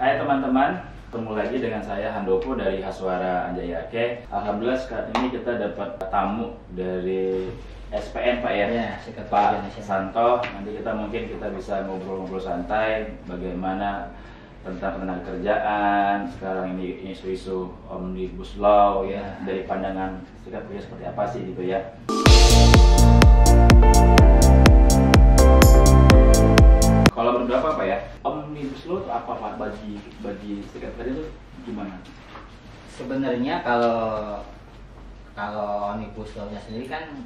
Hai teman-teman, ketemu lagi dengan saya Handoko dari Haswara Anjaya Ake. Alhamdulillah saat ini kita dapat tamu dari SPN Pak ya, Pak Santo. Nanti mungkin kita bisa ngobrol-ngobrol santai bagaimana tentang tenaga kerjaan sekarang ini, isu-isu Omnibus Law ya, dari pandangan serikat pekerja seperti apa sih gitu ya. Kalau menurut Bapak ya, Omnibus Law itu apa Pak bagi serikat pekerja itu gimana? Sebenarnya kalau Omnibus Law-nya sendiri kan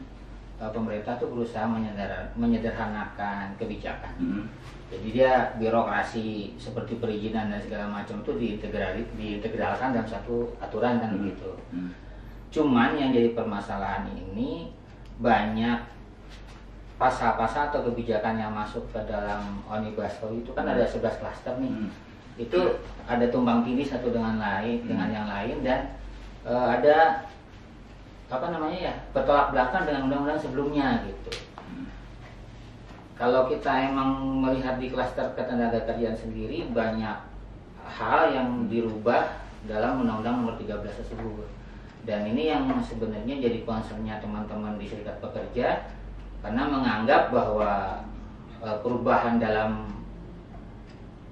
pemerintah tuh berusaha menyederhanakan kebijakan. Jadi dia birokrasi seperti perizinan dan segala macam itu diintegralkan dalam satu aturan kan begitu. Cuman yang jadi permasalahan ini banyak pasal-pasal atau kebijakan yang masuk ke dalam Omnibus Law itu kan ada 11 klaster nih. Itu ada tumbang tindih satu dengan yang lain dan ada bertolak belakang dengan undang-undang sebelumnya gitu. Kalau kita emang melihat di klaster ketenagakerjaan sendiri banyak hal yang dirubah dalam Undang-Undang Nomor 13 tersebut. Dan ini yang sebenarnya jadi concernnya teman-teman di serikat pekerja karena menganggap bahwa perubahan dalam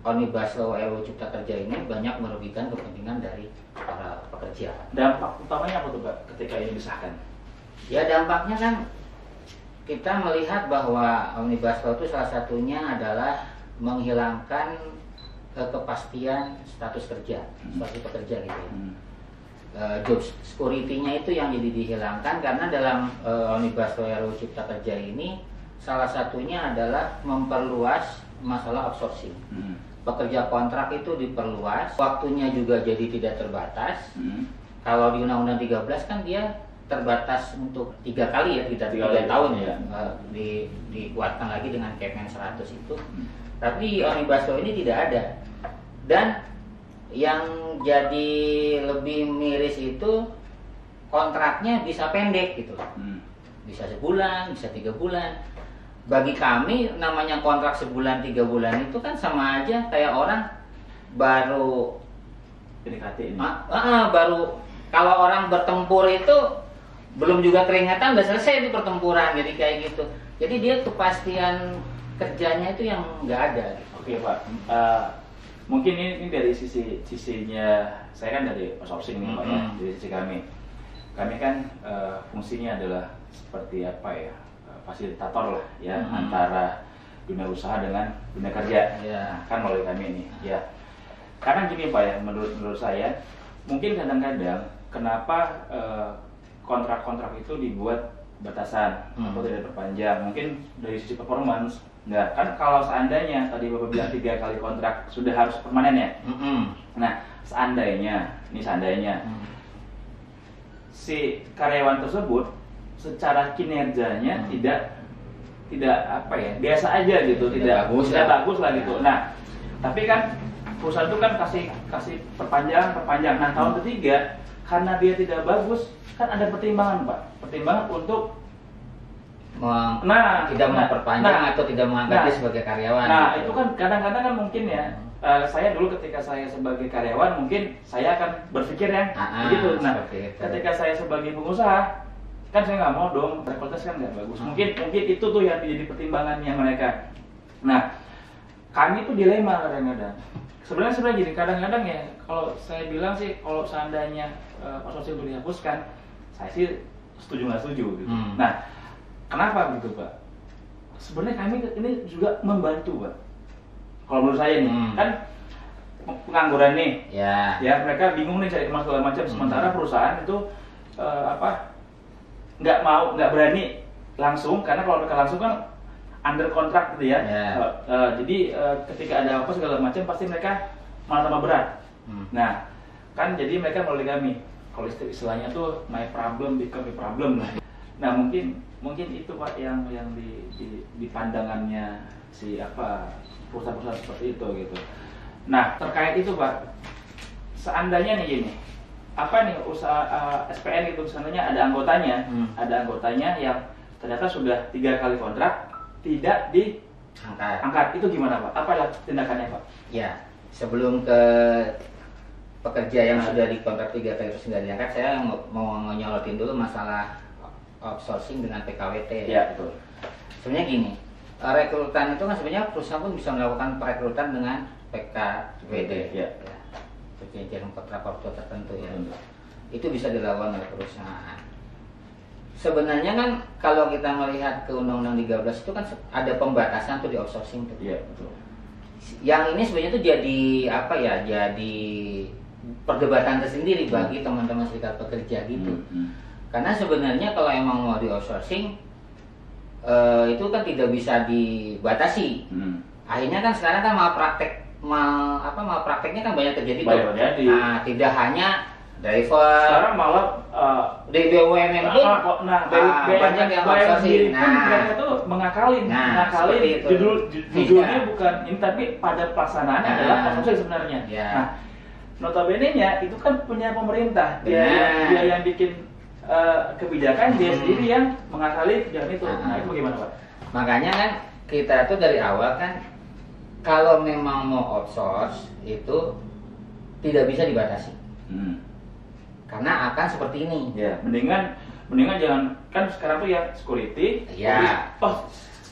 Omnibus Law RUU Cipta Kerja ini banyak merugikan kepentingan dari para pekerja. Dampak utamanya apa tuh Pak ketika ini disahkan? Ya dampaknya kan kita melihat bahwa Omnibus Law itu salah satunya adalah menghilangkan kepastian status kerja, status pekerja gitu ya. Job security-nya itu yang jadi dihilangkan karena dalam Omnibus Law RUU Cipta Kerja ini salah satunya adalah memperluas masalah outsourcing. Pekerja kontrak itu diperluas, waktunya juga jadi tidak terbatas. Kalau di Undang-Undang 13 kan dia terbatas untuk 3 kali ya, 3 tahun ya. Dikuatkan lagi dengan Kepmen 100 itu. Tapi Omnibus Law ini tidak ada. Dan yang jadi lebih miris itu kontraknya bisa pendek gitu. Bisa sebulan, bisa 3 bulan. Bagi kami namanya kontrak sebulan 3 bulan itu kan sama aja kayak orang baru PDKT ini. Baru kalau orang bertempur itu belum juga keringatan udah selesai itu pertempuran, jadi kayak gitu. Jadi dia kepastian kerjanya itu yang nggak ada. Oke Pak, mungkin ini dari sisinya saya kan dari outsourcing nih Pak ya, dari sisi kami kan fungsinya adalah seperti apa ya, fasilitator lah ya, antara dunia usaha dengan dunia kerja kan melalui kami ini ya. Karena gini Pak ya, menurut saya mungkin kadang-kadang kenapa kontrak-kontrak itu dibuat batasan atau tidak diperpanjang, mungkin dari sisi performance. Nah kan kalau seandainya tadi Bapak bilang 3 kali kontrak sudah harus permanen ya. Nah seandainya si karyawan tersebut secara kinerjanya tidak apa ya, biasa aja gitu, tidak bagus lah gitu. Nah tapi kan perusahaan itu kan kasih perpanjang. Nah tahun ketiga karena dia tidak bagus kan ada pertimbangan Pak, pertimbangan untuk tidak memperpanjang atau tidak mengangkat dia sebagai karyawan. Nah gitu. Itu kan kadang-kadang kan mungkin ya, saya dulu ketika saya sebagai karyawan mungkin saya akan berpikir ya begitu. Nah ketika saya sebagai pengusaha kan saya nggak mau dong, kualitas kan nggak bagus. Mungkin itu tuh yang menjadi pertimbangannya mereka. Nah kami tuh dilema kadang-kadang. Sebenarnya gini, kadang-kadang ya kalau saya bilang sih kalau seandainya outsourcing itu dihapuskan, saya sih setuju nggak setuju gitu. Nah kenapa gitu Pak? Sebenarnya kami ini juga membantu Pak. Kalau menurut saya nih kan pengangguran nih, ya mereka bingung nih cari segala macam. Sementara perusahaan itu nggak berani langsung, karena kalau mereka langsung kan under kontrak gitu ya. Jadi ketika ada apa segala macam pasti mereka malah tambah berat. Nah kan jadi mereka melalui kami, kalau istilahnya tuh my problem become a problem lah. Nah mungkin itu Pak yang di pandangannya si perusahaan-perusahaan seperti itu gitu. Nah terkait itu Pak, seandainya nih gini, usaha SPN itu seandainya ada anggotanya yang ternyata sudah 3 kali kontrak tidak diangkat, itu gimana Pak? Apa tindakannya Pak? Ya sebelum ke pekerja yang sudah dikontrak 3 kali terus nggak diangkat, saya mau nyolotin dulu masalah outsourcing dengan PKWT. Ya, betul. Sebenarnya gini, rekrutan itu kan sebenarnya perusahaan pun bisa melakukan perekrutan dengan PKWT. Ya. Perjanjian kontrak-kontrak tertentu ya. Itu bisa dilakukan oleh perusahaan. Sebenarnya kan kalau kita melihat ke Undang-Undang 13 itu kan ada pembatasan tuh di outsourcing tuh. Iya, betul. Yang ini sebenarnya tuh jadi apa ya? Jadi perdebatan tersendiri bagi teman-teman serikat pekerja gitu. Karena sebenarnya kalau emang mau di outsourcing itu kan tidak bisa dibatasi. Akhirnya kan sekarang kan malprakteknya kan banyak terjadi. Nah, tidak hanya driver. Sekarang malah di BUMN pun banyak yang outsourcing. Mereka tuh mengakalin judulnya bukan ini, tapi pada pelaksanaannya adalah outsourcing sebenarnya. Nah, notabene-nya itu kan punya pemerintah, dia yang bikin kebijakan, dia sendiri yang mengakali kebijakan itu. Nah, itu bagaimana, Pak? Makanya kan kita tuh dari awal kan kalau memang mau outsource itu tidak bisa dibatasi. Karena akan seperti ini. Ya, mendingan jangan, kan sekarang tuh ya security. Ya.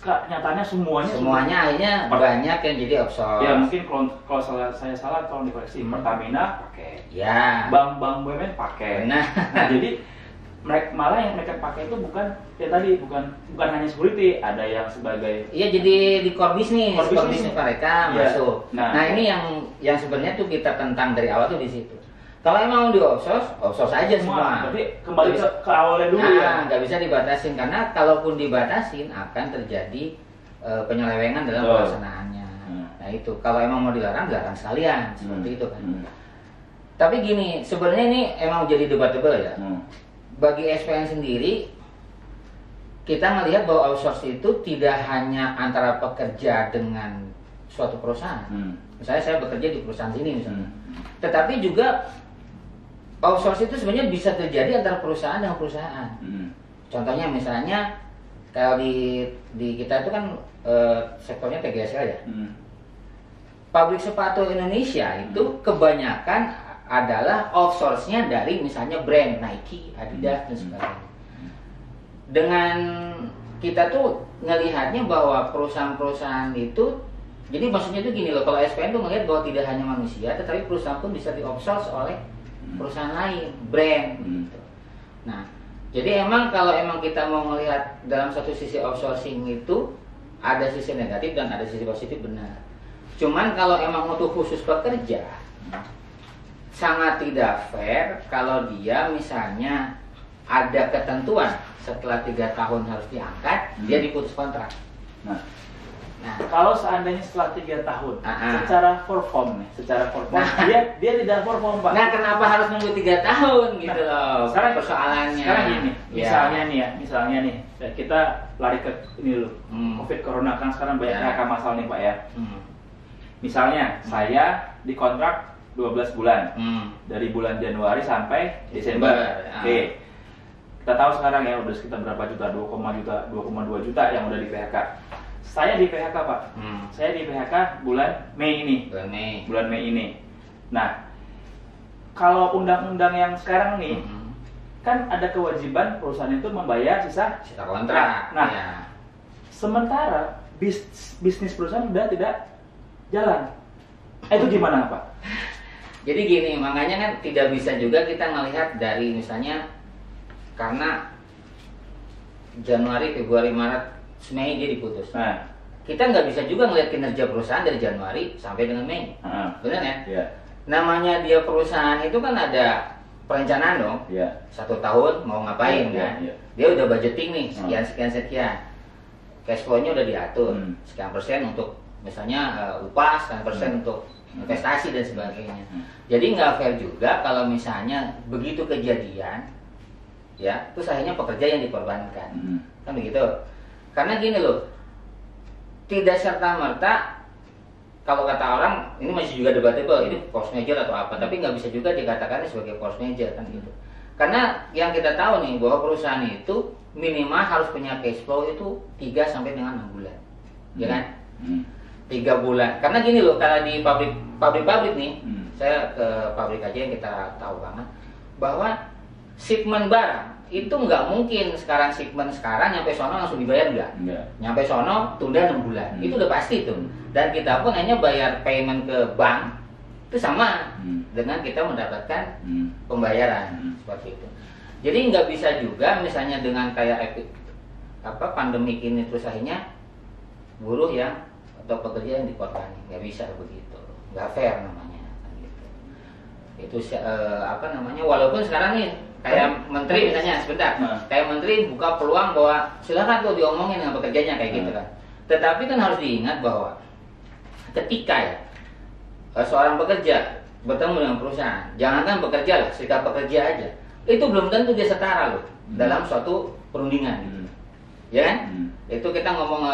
Nyatanya semuanya akhirnya banyak yang jadi outsource. Ya, mungkin kalau saya salah tolong dikoreksi. Pertamina pakai. Ya. Bank BUMN pakai. Nah, jadi malah yang mereka pakai itu bukan hanya security, ada yang sebagai jadi di core bisnis mereka masuk. Nah, ini yang sebenarnya tuh kita tentang dari awal tuh di situ. Kalau emang di outsource aja semua. Berarti kembali ke awalnya dulu ya. Nggak bisa dibatasin, karena kalaupun dibatasin akan terjadi penyelewengan dalam pelaksanaannya. Nah itu, kalau emang mau dilarang sekalian, seperti itu kan. Tapi gini, sebenarnya ini emang jadi debatable ya. Bagi SPN sendiri, kita melihat bahwa outsource itu tidak hanya antara pekerja dengan suatu perusahaan. Misalnya saya bekerja di perusahaan sini misalnya. Tetapi juga outsource itu sebenarnya bisa terjadi antara perusahaan dengan perusahaan. Contohnya misalnya kalau di kita itu kan sektornya TGSL ya. Pabrik sepatu Indonesia itu kebanyakan adalah outsource-nya dari misalnya brand Nike, Adidas dan sebagainya. Dengan kita tuh ngelihatnya bahwa perusahaan-perusahaan itu, jadi maksudnya itu gini loh, kalau SPN tuh ngelihat bahwa tidak hanya manusia, tetapi perusahaan pun bisa di-outsource oleh perusahaan lain, brand gitu. Nah, jadi kalau emang kita mau melihat dalam satu sisi outsourcing itu ada sisi negatif dan ada sisi positif, benar. Cuman kalau emang untuk khusus pekerja sangat tidak fair kalau dia misalnya ada ketentuan setelah 3 tahun harus diangkat, dia diputus kontrak. Nah, kalau seandainya setelah 3 tahun, secara perform, dia tidak perform, Pak. Nah, kenapa harus nunggu 3 tahun gitu loh? Sekarang persoalannya. Sekarang gini, misalnya nih, kita lari ke ini dulu, COVID Corona kan sekarang banyak PHK masalah nih, Pak ya. Misalnya saya dikontrak 12 bulan, dari bulan Januari sampai Desember. Oke. Kita tahu sekarang ya udah sekitar berapa juta, 2,2 juta yang udah di PHK. Saya di PHK, Pak. Saya di PHK bulan Mei ini. Bulan Mei ini. Nah, kalau undang-undang yang sekarang nih, kan ada kewajiban perusahaan itu membayar sisa kontrak. Nah, sementara bisnis perusahaan sudah tidak jalan. Itu gimana, Pak? Jadi gini, makanya kan tidak bisa juga kita melihat dari misalnya karena Januari, Februari, Maret, Mei dia diputus. Kita nggak bisa juga ngelihat kinerja perusahaan dari Januari sampai dengan Mei. Benar ya? Yeah. Namanya dia perusahaan itu kan ada perencanaan dong. 1 tahun mau ngapain kan? Dia udah budgeting nih, sekian. Cash flow-nya udah diatur. Sekian persen untuk misalnya upah, sekian persen untuk investasi dan sebagainya. Jadi nggak fair juga kalau misalnya begitu kejadian, ya, terus akhirnya pekerja yang dikorbankan. Kan begitu? Karena gini loh, tidak serta-merta kalau kata orang, ini masih juga debatable, ini force major atau apa, tapi nggak bisa juga dikatakan sebagai force major kan gitu. Karena yang kita tahu nih bahwa perusahaan itu minimal harus punya cash flow itu 3 sampai dengan 6 bulan, ya kan? 3 bulan. Karena gini loh, kalau di pabrik nih, saya ke pabrik aja yang kita tahu banget bahwa shipment barang itu nggak mungkin shipment sekarang nyampe sono langsung dibayar, nggak. Nyampe sono tunda 6 bulan. Itu udah pasti tuh. Dan kita pun hanya bayar payment ke bank itu sama dengan kita mendapatkan pembayaran seperti itu. Jadi nggak bisa juga misalnya dengan kayak pandemik ini terus akhirnya buruh yang atau pekerja yang dikorbankan, nggak bisa begitu, nggak fair namanya gitu. Itu walaupun sekarang nih kayak menteri misalnya kayak menteri buka peluang bahwa silakan tuh diomongin dengan pekerjanya kayak gitu kan. Tetapi kan harus diingat bahwa ketika seorang pekerja bertemu dengan perusahaan, jangankan pekerja lah, serikat pekerja aja, itu belum tentu dia setara loh dalam suatu perundingan, ya kan? Itu kita ngomong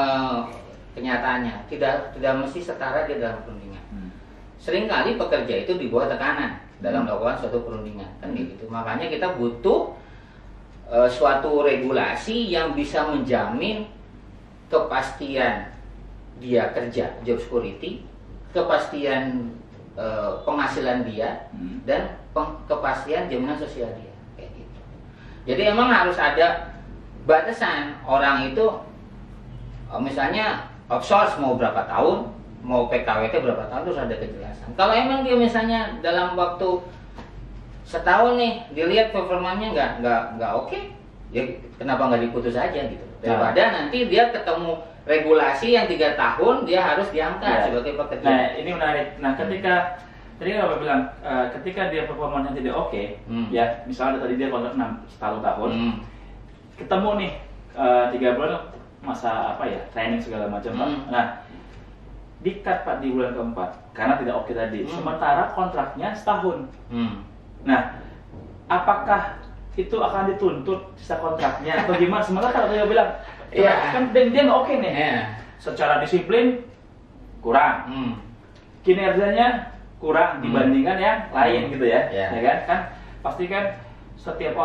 kenyataannya, tidak mesti setara dia dalam perundingan. Seringkali pekerja itu di bawah tekanan dalam melakukan suatu perundingan, kan gitu. Makanya kita butuh suatu regulasi yang bisa menjamin kepastian dia kerja, job security, kepastian penghasilan dia, dan kepastian jaminan sosial dia, kayak gitu. Jadi emang harus ada batasan orang itu, misalnya outsource mau berapa tahun, mau PKWT berapa tahun, terus ada kejelasan. Kalau emang dia misalnya dalam waktu setahun nih dilihat performanya nggak oke, ya kenapa nggak diputus aja gitu? Daripada nanti dia ketemu regulasi yang 3 tahun dia harus diangkat sebagai pekerja. Nah ini menarik. Nah ketika tadi kan Bapak bilang ketika dia performanya tidak oke, ya misalnya tadi dia kontrak 1 tahun, ketemu nih 3 bulan masa training segala macam Pak. Nah di-cut Pak di bulan keempat karena tidak oke tadi. Sementara kontraknya setahun. Nah, apakah itu akan dituntut sisa kontraknya atau gimana? Sementara kalau dia bilang, kan dia nggak oke nih. Secara disiplin kurang, kinerjanya kurang dibandingkan yang lain gitu ya, ya kan? Kan pasti kan setiap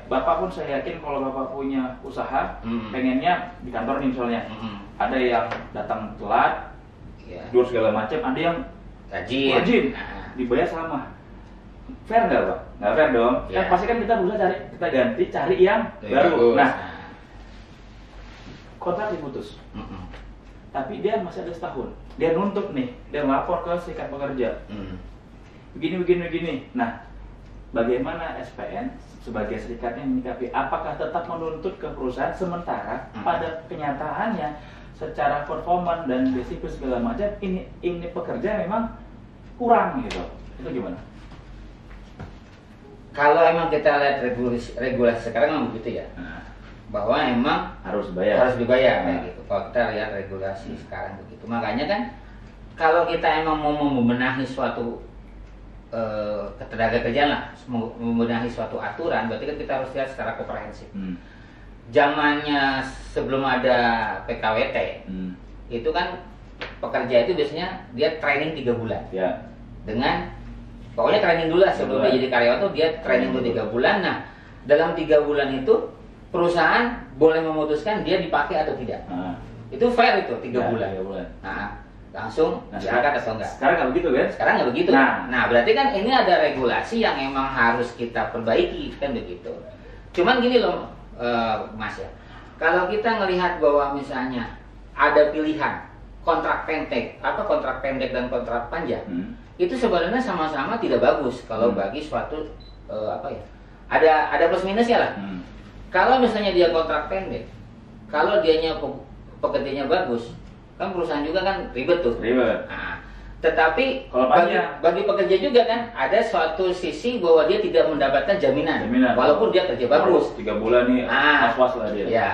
bapak pun saya yakin kalau bapak punya usaha, pengennya di kantor nih misalnya, ada yang datang telat, dur segala macam, ada yang rajin, dibayar sama. Fair nggak Pak? Nggak fair dong. Kan pasti kan kita berusaha cari yang baru. Nah, kontrak diputus. Tapi dia masih ada setahun. Dia nuntut nih, dia melapor ke serikat pekerja. Begini. Nah, bagaimana SPN sebagai serikatnya menyikapi? Apakah tetap menuntut ke perusahaan sementara pada kenyataannya secara performan dan disiplin segala macam ini pekerja memang kurang gitu? Itu gimana? Kalau emang kita lihat regulasi sekarang memang begitu ya, bahwa emang harus dibayar kayak gitu. Kalau kita lihat regulasi sekarang begitu, makanya kan kalau kita emang mau membenahi suatu ketenaga kerjaan lah, membenahi suatu aturan, berarti kan kita harus lihat secara komprehensif. Zamannya sebelum ada PKWT, itu kan pekerja itu biasanya dia training 3 bulan, dengan pokoknya training dulu lah sebelum dia jadi karyawan tuh dia training dulu 3 bulan. Nah, dalam 3 bulan itu perusahaan boleh memutuskan dia dipakai atau tidak. Itu fair itu 3 bulan. Nah, langsung diangkat atau enggak. Sekarang nggak begitu kan? Sekarang nggak begitu. Nah, berarti kan ini ada regulasi yang emang harus kita perbaiki kan begitu. Cuman gini loh, Mas ya. Kalau kita ngelihat bahwa misalnya ada pilihan kontrak pendek atau kontrak pendek dan kontrak panjang, itu sebenarnya sama-sama tidak bagus kalau bagi suatu ada plus minusnya lah. Kalau misalnya dia kontrak pendek, kalau dianya pekerjaannya bagus, kan perusahaan juga kan ribet tuh. Nah, tetapi bagi pekerja juga kan ada suatu sisi bahwa dia tidak mendapatkan jaminan. Walaupun dia kerja bagus 3 bulan nih, was-was lah dia. Ya,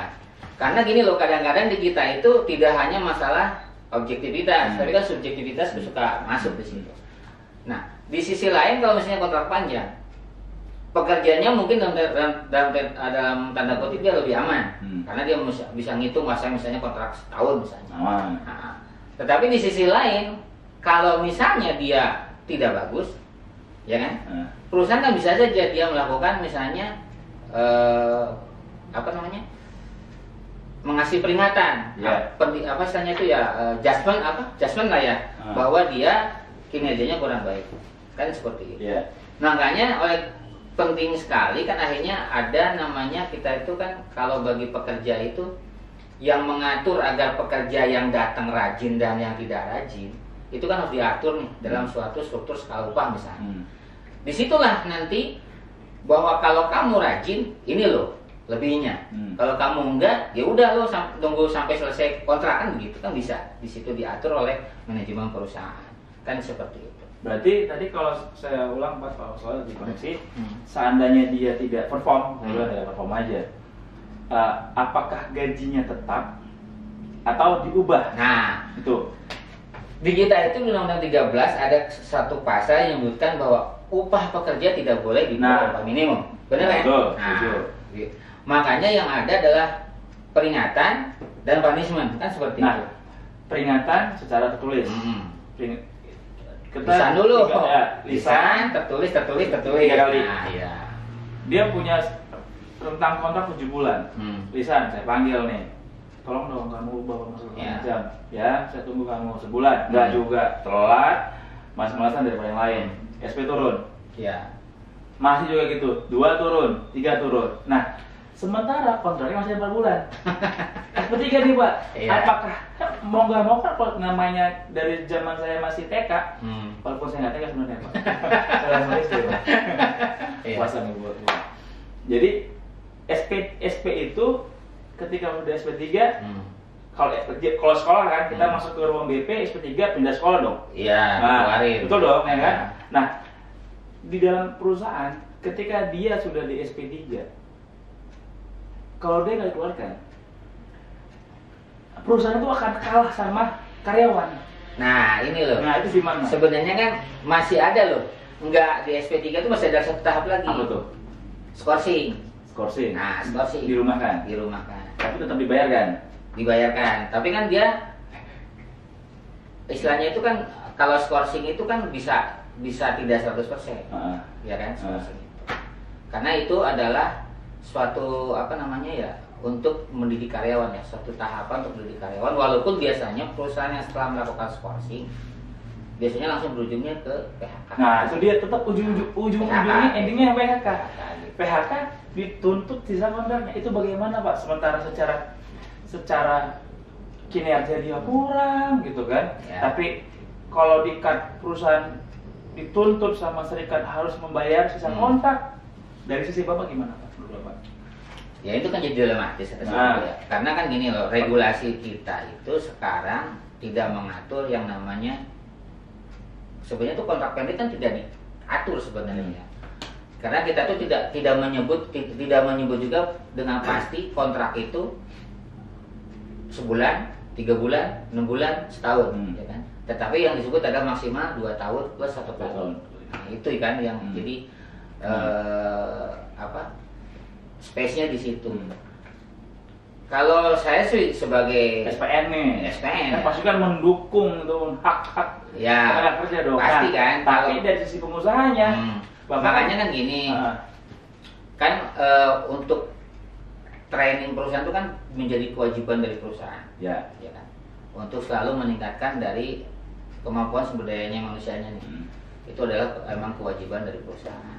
karena gini loh, kadang-kadang di kita itu tidak hanya masalah objektivitas, tapi kan subjektivitas suka masuk di situ. Nah, di sisi lain kalau misalnya kontrak panjang, pekerjaannya mungkin dalam tanda kutip dia lebih aman, karena dia bisa ngitung masa misalnya kontrak setahun misalnya. Nah, tetapi di sisi lain, kalau misalnya dia tidak bagus, ya kan, perusahaan kan bisa saja dia melakukan misalnya mengasih peringatan, apa istilahnya itu ya, judgement lah ya, bahwa dia kinerjanya kurang baik, kan seperti itu. Makanya penting sekali kan akhirnya ada namanya kita itu kan kalau bagi pekerja itu yang mengatur agar pekerja yang datang rajin dan yang tidak rajin itu kan harus diatur nih dalam suatu struktur skala upah misalnya. Disitulah nanti bahwa kalau kamu rajin ini loh lebihnya. Kalau kamu enggak, ya udah lo tunggu sampai selesai kontrak kan begitu kan bisa. Di situ diatur oleh manajemen perusahaan. Kan seperti itu. Berarti tadi kalau saya ulang Pak soal dikoreksi, seandainya dia tidak perform, ya perform aja. Apakah gajinya tetap atau diubah? Nah, itu. Di kita itu Undang-Undang 13 ada satu pasal yang menyebutkan bahwa upah pekerja tidak boleh di bawah upah minimum. Benar kan? Betul. Makanya yang ada adalah peringatan dan punishment kan seperti itu. Peringatan secara tertulis. Lisan dulu. Lisan, tertulis. 3 kali. Iya. Dia punya rentang kontrak 7 bulan. Lisan, saya panggil nih. Tolong dong kamu bawa masuk jam. Ya, saya tunggu kamu sebulan. Enggak juga, telat. Mas-malasan daripada yang lain. SP turun. Iya. Masih juga gitu. 2 turun, 3 turun. Nah, sementara kontraknya masih 4 bulan. SP3 nih Pak, apakah mau nggak mau kan kalau namanya dari zaman saya masih TK, walaupun saya nggak TK sebenarnya Pak. Saya nulis deh Pak. Puasa nih buat. Jadi SP itu ketika udah SP3, kalau sekolah kan kita masuk ke ruang BP, SP3 pindah sekolah dong. Iya, betul dong ya kan. Nah, di dalam perusahaan ketika dia sudah di SP3, kalau dia nggak dikeluarkan, perusahaan itu akan kalah sama karyawan. Nah ini loh. Nah itu gimana? Sebenarnya kan masih ada loh. Enggak, di SP3 itu masih ada satu tahap lagi. Apa tuh? Skorsing. Nah, skorsing. Dirumahkan. Tapi tetap dibayarkan. Tapi kan dia istilahnya itu kan kalau skorsing itu kan bisa tidak 100%. Ya kan skorsing itu. Karena itu adalah suatu untuk mendidik karyawan ya, suatu tahapan untuk mendidik karyawan, walaupun biasanya perusahaan yang setelah melakukan skorsing biasanya langsung berujungnya ke PHK. Nah itu dia tetap ujung-ujungnya endingnya PHK. PHK dituntut sisa kontraknya. Itu bagaimana Pak? Sementara secara kinerja dia kurang gitu kan, tapi kalau di perusahaan dituntut sama serikat harus membayar sisa kontrak, dari sisi Bapak gimana Pak? Ya itu kan jadi dilematis ya. Karena kan gini loh, regulasi kita itu sekarang tidak mengatur yang namanya sebenarnya itu kontrak pendek kan tidak diatur sebenarnya. Karena kita tuh tidak menyebut juga dengan pasti kontrak itu sebulan, 3 bulan, 6 bulan, setahun, ya kan. Tetapi yang disebut ada maksimal 2 tahun plus 1 tahun. Nah, itu kan yang jadi space-nya di situ. Kalau saya sih sebagai SPN nih, SPN pasti kan mendukung tuh hak-hak tenaga kerja dong. Pasti kan. Tapi dari sisi pengusahanya, makanya kan gini, kan untuk training perusahaan itu kan menjadi kewajiban dari perusahaan, ya kan, untuk selalu meningkatkan dari kemampuan sumber dayanya manusianya nih. Itu adalah emang kewajiban dari perusahaan.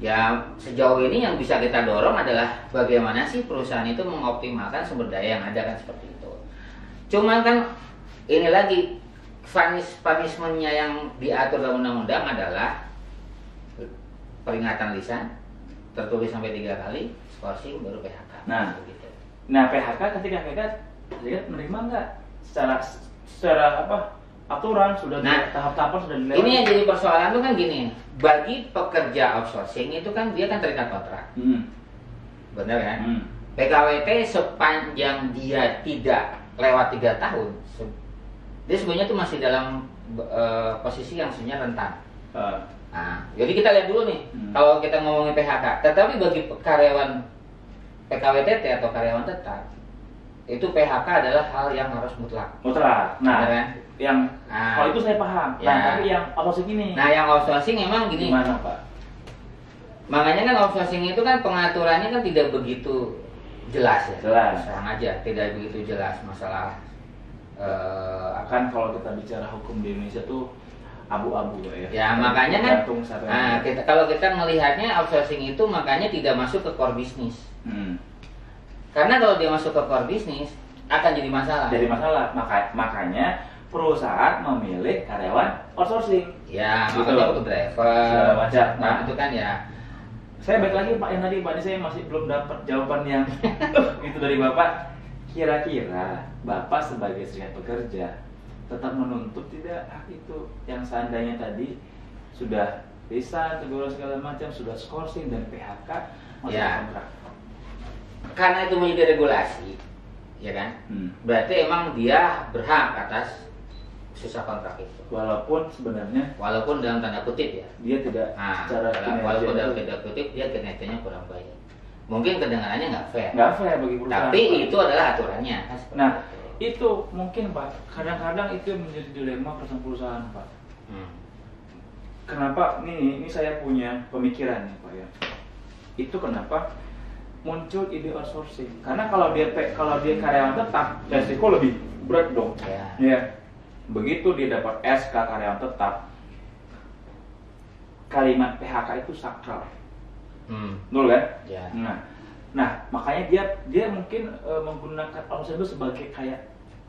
Ya sejauh ini yang bisa kita dorong adalah bagaimana sih perusahaan itu mengoptimalkan sumber daya yang ada kan seperti itu. Cuman kan ini lagi punishment-nya yang diatur dalam undang-undang adalah peringatan lisan tertulis sampai 3 kali, skorsing baru PHK. Nah PHK ketika mereka menerima nggak secara aturan sudah tahap-tahapan sudah dilewati. Ini yang jadi persoalan itu kan gini, bagi pekerja outsourcing itu kan dia kan terikat kontrak, benar kan? PKWT sepanjang dia tidak lewat 3 tahun, dia sebenarnya tuh masih dalam posisi yang sebenarnya rentan. Nah, jadi kita lihat dulu nih, kalau kita ngomongin PHK, tetapi bagi karyawan PKWTT atau karyawan tetap, itu PHK adalah hal yang harus mutlak. Nah, kan? Kalau itu saya paham. Tapi yang outsourcing ini. Nah, yang outsourcing memang gini. Gimana Pak? Makanya kan outsourcing itu kan pengaturannya kan tidak begitu jelas ya. Jelas. Terang aja, tidak begitu jelas masalah. Akan kalau kita bicara hukum di Indonesia tuh abu-abu ya. Ya makanya kan. Kalau kita melihatnya outsourcing itu makanya tidak masuk ke core bisnis. Karena kalau dia masuk ke core bisnis akan jadi masalah. Jadi masalah. Makanya perusahaan memilih karyawan outsourcing. Ya, makanya untuk driver. Macam. Nah, itu kan ya. Saya balik lagi Pak yang tadi, Pak, ini saya masih belum dapat jawaban yang itu dari Bapak. Kira-kira Bapak sebagai serikat pekerja tetap menuntut tidak hak itu yang seandainya tadi sudah resign, teguran segala macam, sudah skorsing dan PHK masuk kontrak? Karena itu menjadi regulasi, ya kan? Berarti emang dia berhak atas susah kontrak itu. Walaupun dalam tanda kutip ya. Dia tidak secara walaupun dalam tanda kutip dia kinerjanya kurang baik. Mungkin kedengarannya nggak fair. Nggak fair bagi perusahaan. Tapi itu adalah aturannya. Nah, itu mungkin Pak. Kadang-kadang itu menjadi dilema perusahaan Pak. Kenapa? Ini saya punya pemikiran nih Pak ya. Itu kenapa muncul ide outsourcing? Karena kalau dia karyawan tetap, resiko lebih berat dong. Ya. Begitu dia dapat SK karyawan tetap, kalimat PHK itu sakral. Betul kan? Ya. Nah, makanya dia mungkin menggunakan outsourcing itu sebagai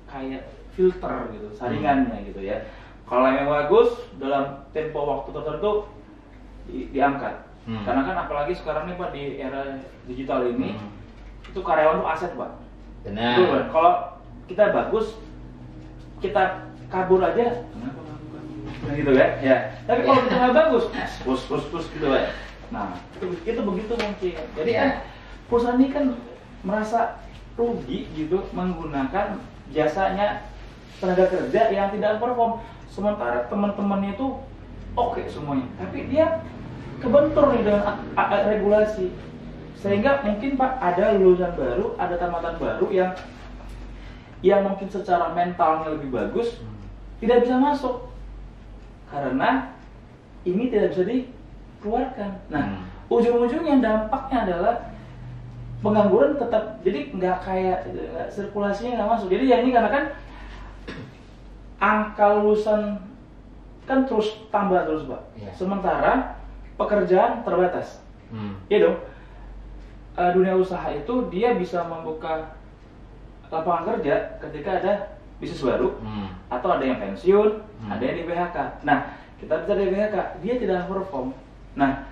kayak filter gitu, saringannya gitu ya. Kalau yang bagus dalam tempo waktu tertentu diangkat. Karena kan apalagi sekarang nih Pak di era digital ini itu karyawan itu aset Pak. Benar. Betul kan? Kalau kita bagus, kita kabur aja, kenapa gitu kan? Ya. Tapi kalau kita nggak bagus, push gitu kan. Nah, itu begitu mungkin. Jadi kan perusahaan ini kan merasa rugi gitu menggunakan jasanya tenaga kerja yang tidak perform. Sementara teman-temannya itu oke semuanya, tapi dia kebentur nih dengan regulasi. Sehingga mungkin Pak ada lulusan baru, ada tamatan baru yang mungkin secara mentalnya lebih bagus tidak bisa masuk karena ini tidak bisa dikeluarkan. Nah, ujung-ujungnya dampaknya adalah pengangguran tetap, jadi nggak kayak sirkulasinya nggak masuk. Jadi ya ini karena kan angka lulusan kan terus tambah terus Pak. Sementara pekerjaan terbatas. Iya dong. Dunia usaha itu dia bisa membuka lapangan kerja ketika ada bisnis baru atau ada yang pensiun, ada yang di PHK. Nah, kita bisa di PHK, dia tidak perform. Nah,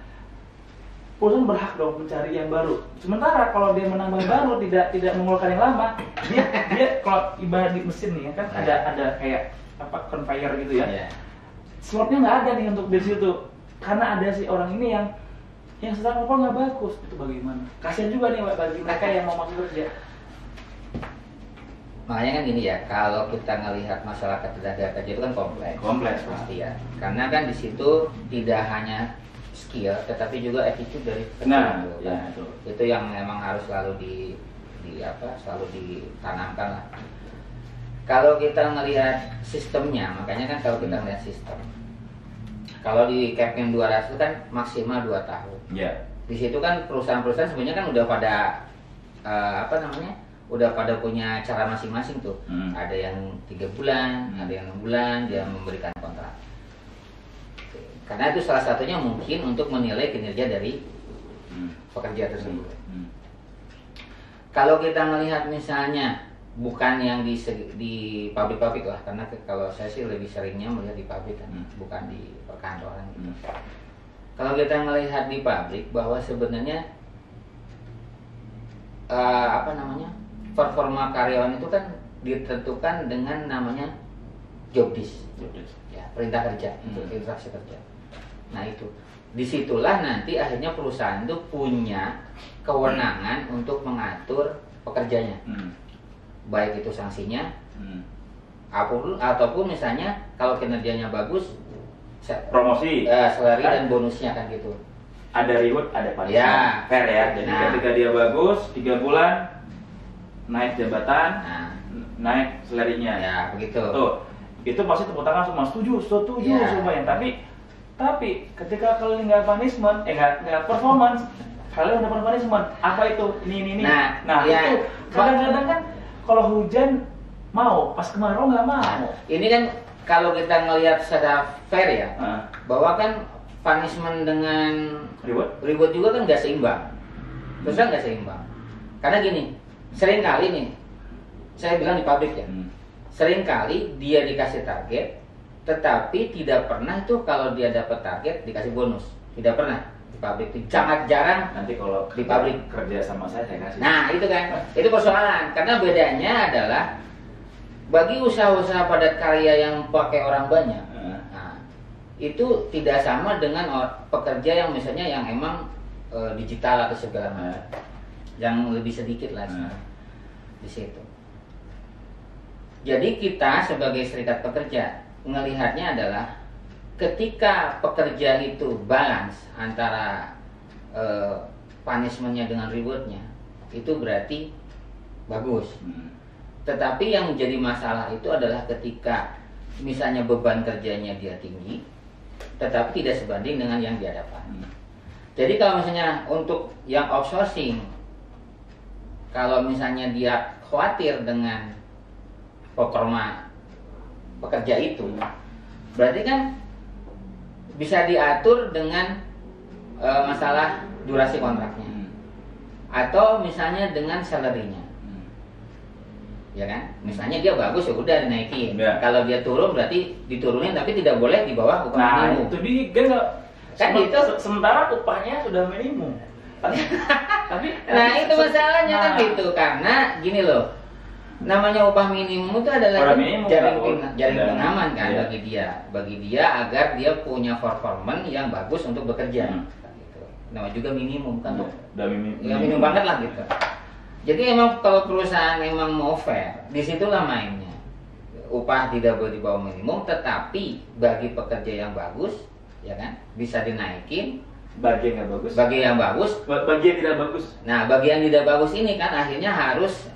perusahaan berhak dong mencari yang baru. Sementara kalau dia menambah baru tidak mengeluarkan yang lama, dia kalau ibarat di mesin nih kan ada kayak apa conveyor gitu ya. Slotnya nggak ada nih untuk di situ. Karena ada si orang ini yang secara perform nggak bagus, itu bagaimana? Kasian juga nih bagi mereka yang mau masuk kerja. Makanya kan gini ya, kalau kita ngelihat masalah tenaga kerja itu kan kompleks pasti ya. Karena kan di situ tidak hanya skill, tetapi juga attitude dari pekerja itu. Kan? Itu yang memang harus selalu selalu ditanamkan lah. Kalau kita ngelihat sistemnya, makanya kan kalau kita ngelihat sistem, kalau di Kepken 200 itu kan maksimal 2 tahun. Di situ kan perusahaan-perusahaan sebenarnya kan udah pada udah pada punya cara masing-masing tuh. Ada yang 3 bulan, ada yang 6 bulan dia memberikan kontrak. Karena itu salah satunya mungkin untuk menilai kinerja dari pekerja tersebut. Kalau kita melihat misalnya bukan yang di pabrik-pabrik lah, karena kalau saya sih lebih seringnya melihat di pabrik kan, bukan di perkantoran gitu. Kalau kita melihat di pabrik bahwa sebenarnya performa karyawan itu kan ditentukan dengan namanya job desk. Ya, perintah kerja, instruksi kerja. Nah itu, disitulah nanti akhirnya perusahaan itu punya kewenangan untuk mengatur pekerjanya, baik itu sanksinya, ataupun misalnya kalau kinerjanya bagus, promosi, salary dan bonusnya kan gitu. Ada reward, ada punishment, fair ya. Jadi ketika dia bagus, 3 bulan naik jabatan, naik salary-nya. Ya begitu. Tuh, itu pasti tepuk tangan semua, setuju semuanya. Tapi ketika kalau nggak punishment, nggak performance, kalian udah pernah punishment, apa itu? Ini. Nah ya, itu kadang-kadang kan kalau hujan mau, pas kemarau nggak mau. Ini kan kalau kita ngelihat secara fair ya, bahwa kan punishment dengan reward juga kan nggak seimbang. Terus kan nggak seimbang. Karena gini, sering kali nih, saya bilang di pabrik ya, sering kali dia dikasih target, tetapi tidak pernah itu kalau dia dapat target dikasih bonus. Tidak pernah di pabrik itu, sangat jarang. Nanti kalau di pabrik kerja sama saya kasih. Nah itu kan, itu persoalan. Karena bedanya adalah bagi usaha-usaha padat karya yang pakai orang banyak, nah, itu tidak sama dengan pekerja yang misalnya yang emang digital atau segala macam, yang lebih sedikit lah di situ. Jadi kita sebagai serikat pekerja melihatnya adalah ketika pekerja itu balance antara punishment-nya dengan reward-nya, itu berarti bagus. Tetapi yang menjadi masalah itu adalah ketika misalnya beban kerjanya dia tinggi, tetapi tidak sebanding dengan yang dia dapat. Jadi kalau misalnya untuk yang outsourcing, kalau misalnya dia khawatir dengan performa pekerja itu, berarti kan bisa diatur dengan masalah durasi kontraknya, atau misalnya dengan salary-nya. Ya kan, misalnya dia bagus ya udah dinaikin. Kalau dia turun berarti diturunin, tapi tidak boleh di bawah upah minimum. Itu dia kan gitu. Sementara upahnya sudah minimum. Tapi nah itu masalahnya kan gitu, karena gini loh, namanya upah minimum itu adalah jaring pengaman kan bagi dia agar dia punya performance yang bagus untuk bekerja. Gitu. Nama juga minimum kan, minimum banget lah gitu. Jadi emang kalau perusahaan emang mau fair, disitulah mainnya. Upah tidak boleh di bawah minimum, tetapi bagi pekerja yang bagus, ya kan, bisa dinaikin. Bagi yang bagus. Bagi yang bagus. Bagi yang tidak bagus. Nah, bagi yang tidak bagus ini kan akhirnya harus,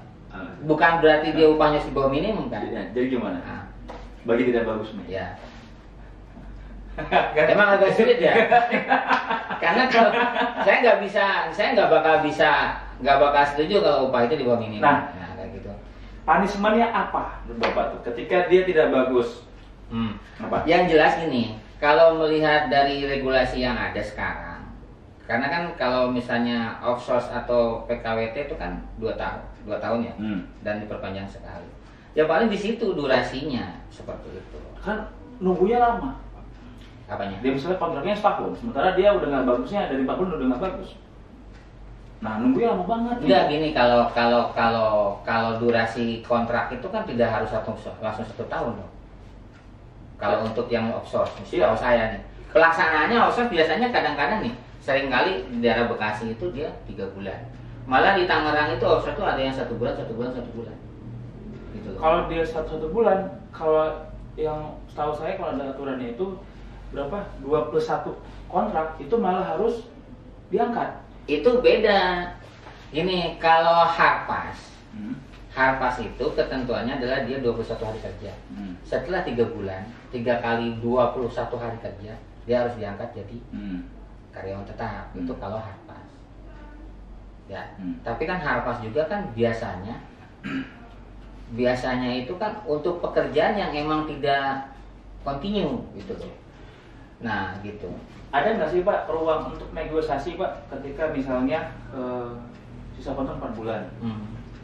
bukan berarti dia upahnya di bawah minimum kan? Jadi gimana? Bagi tidak bagus nih. Ya. Emang agak sulit ya. Karena kalau saya nggak bakal setuju kalau upah itu di bawah minimum. Nah kayak gitu. Punishment-nya apa, Bapak tuh? Ketika dia tidak bagus. Apa? Yang jelas ini, kalau melihat dari regulasi yang ada sekarang, karena kan kalau misalnya outsource atau PKWT itu kan 2 tahun ya, dan diperpanjang sekali. Ya paling di situ durasinya seperti itu. Kan nunggunya lama. Apanya? Dia misalnya kontraknya setahun, sementara dia udah nggak bagusnya dari 4 bulan udah nggak bagus. Nah nunggunya lama banget. Enggak gini, kalau durasi kontrak itu kan tidak harus langsung 1 tahun loh. Kalau untuk yang outsource, kalau saya nih, pelaksanaannya outsource biasanya kadang-kadang nih, seringkali di daerah Bekasi itu dia 3 bulan. Malah di Tangerang itu outsource itu ada yang 1 bulan. Gitu. Kalau dia 1 bulan, kalau yang setahu saya kalau ada aturannya itu berapa? 2+1 kontrak itu malah harus diangkat. Itu beda. Ini kalau Harpas, Harpas itu ketentuannya adalah dia 21 hari kerja. Setelah 3 bulan, 3 kali 21 hari kerja, dia harus diangkat jadi karyawan tetap. Itu kalau Harpas. Ya. Tapi kan Harpas juga kan biasanya itu kan untuk pekerjaan yang emang tidak kontinu gitu loh. Nah gitu. Ada nggak sih Pak ruang untuk negosiasi Pak ketika misalnya sisa kontrak 4 bulan,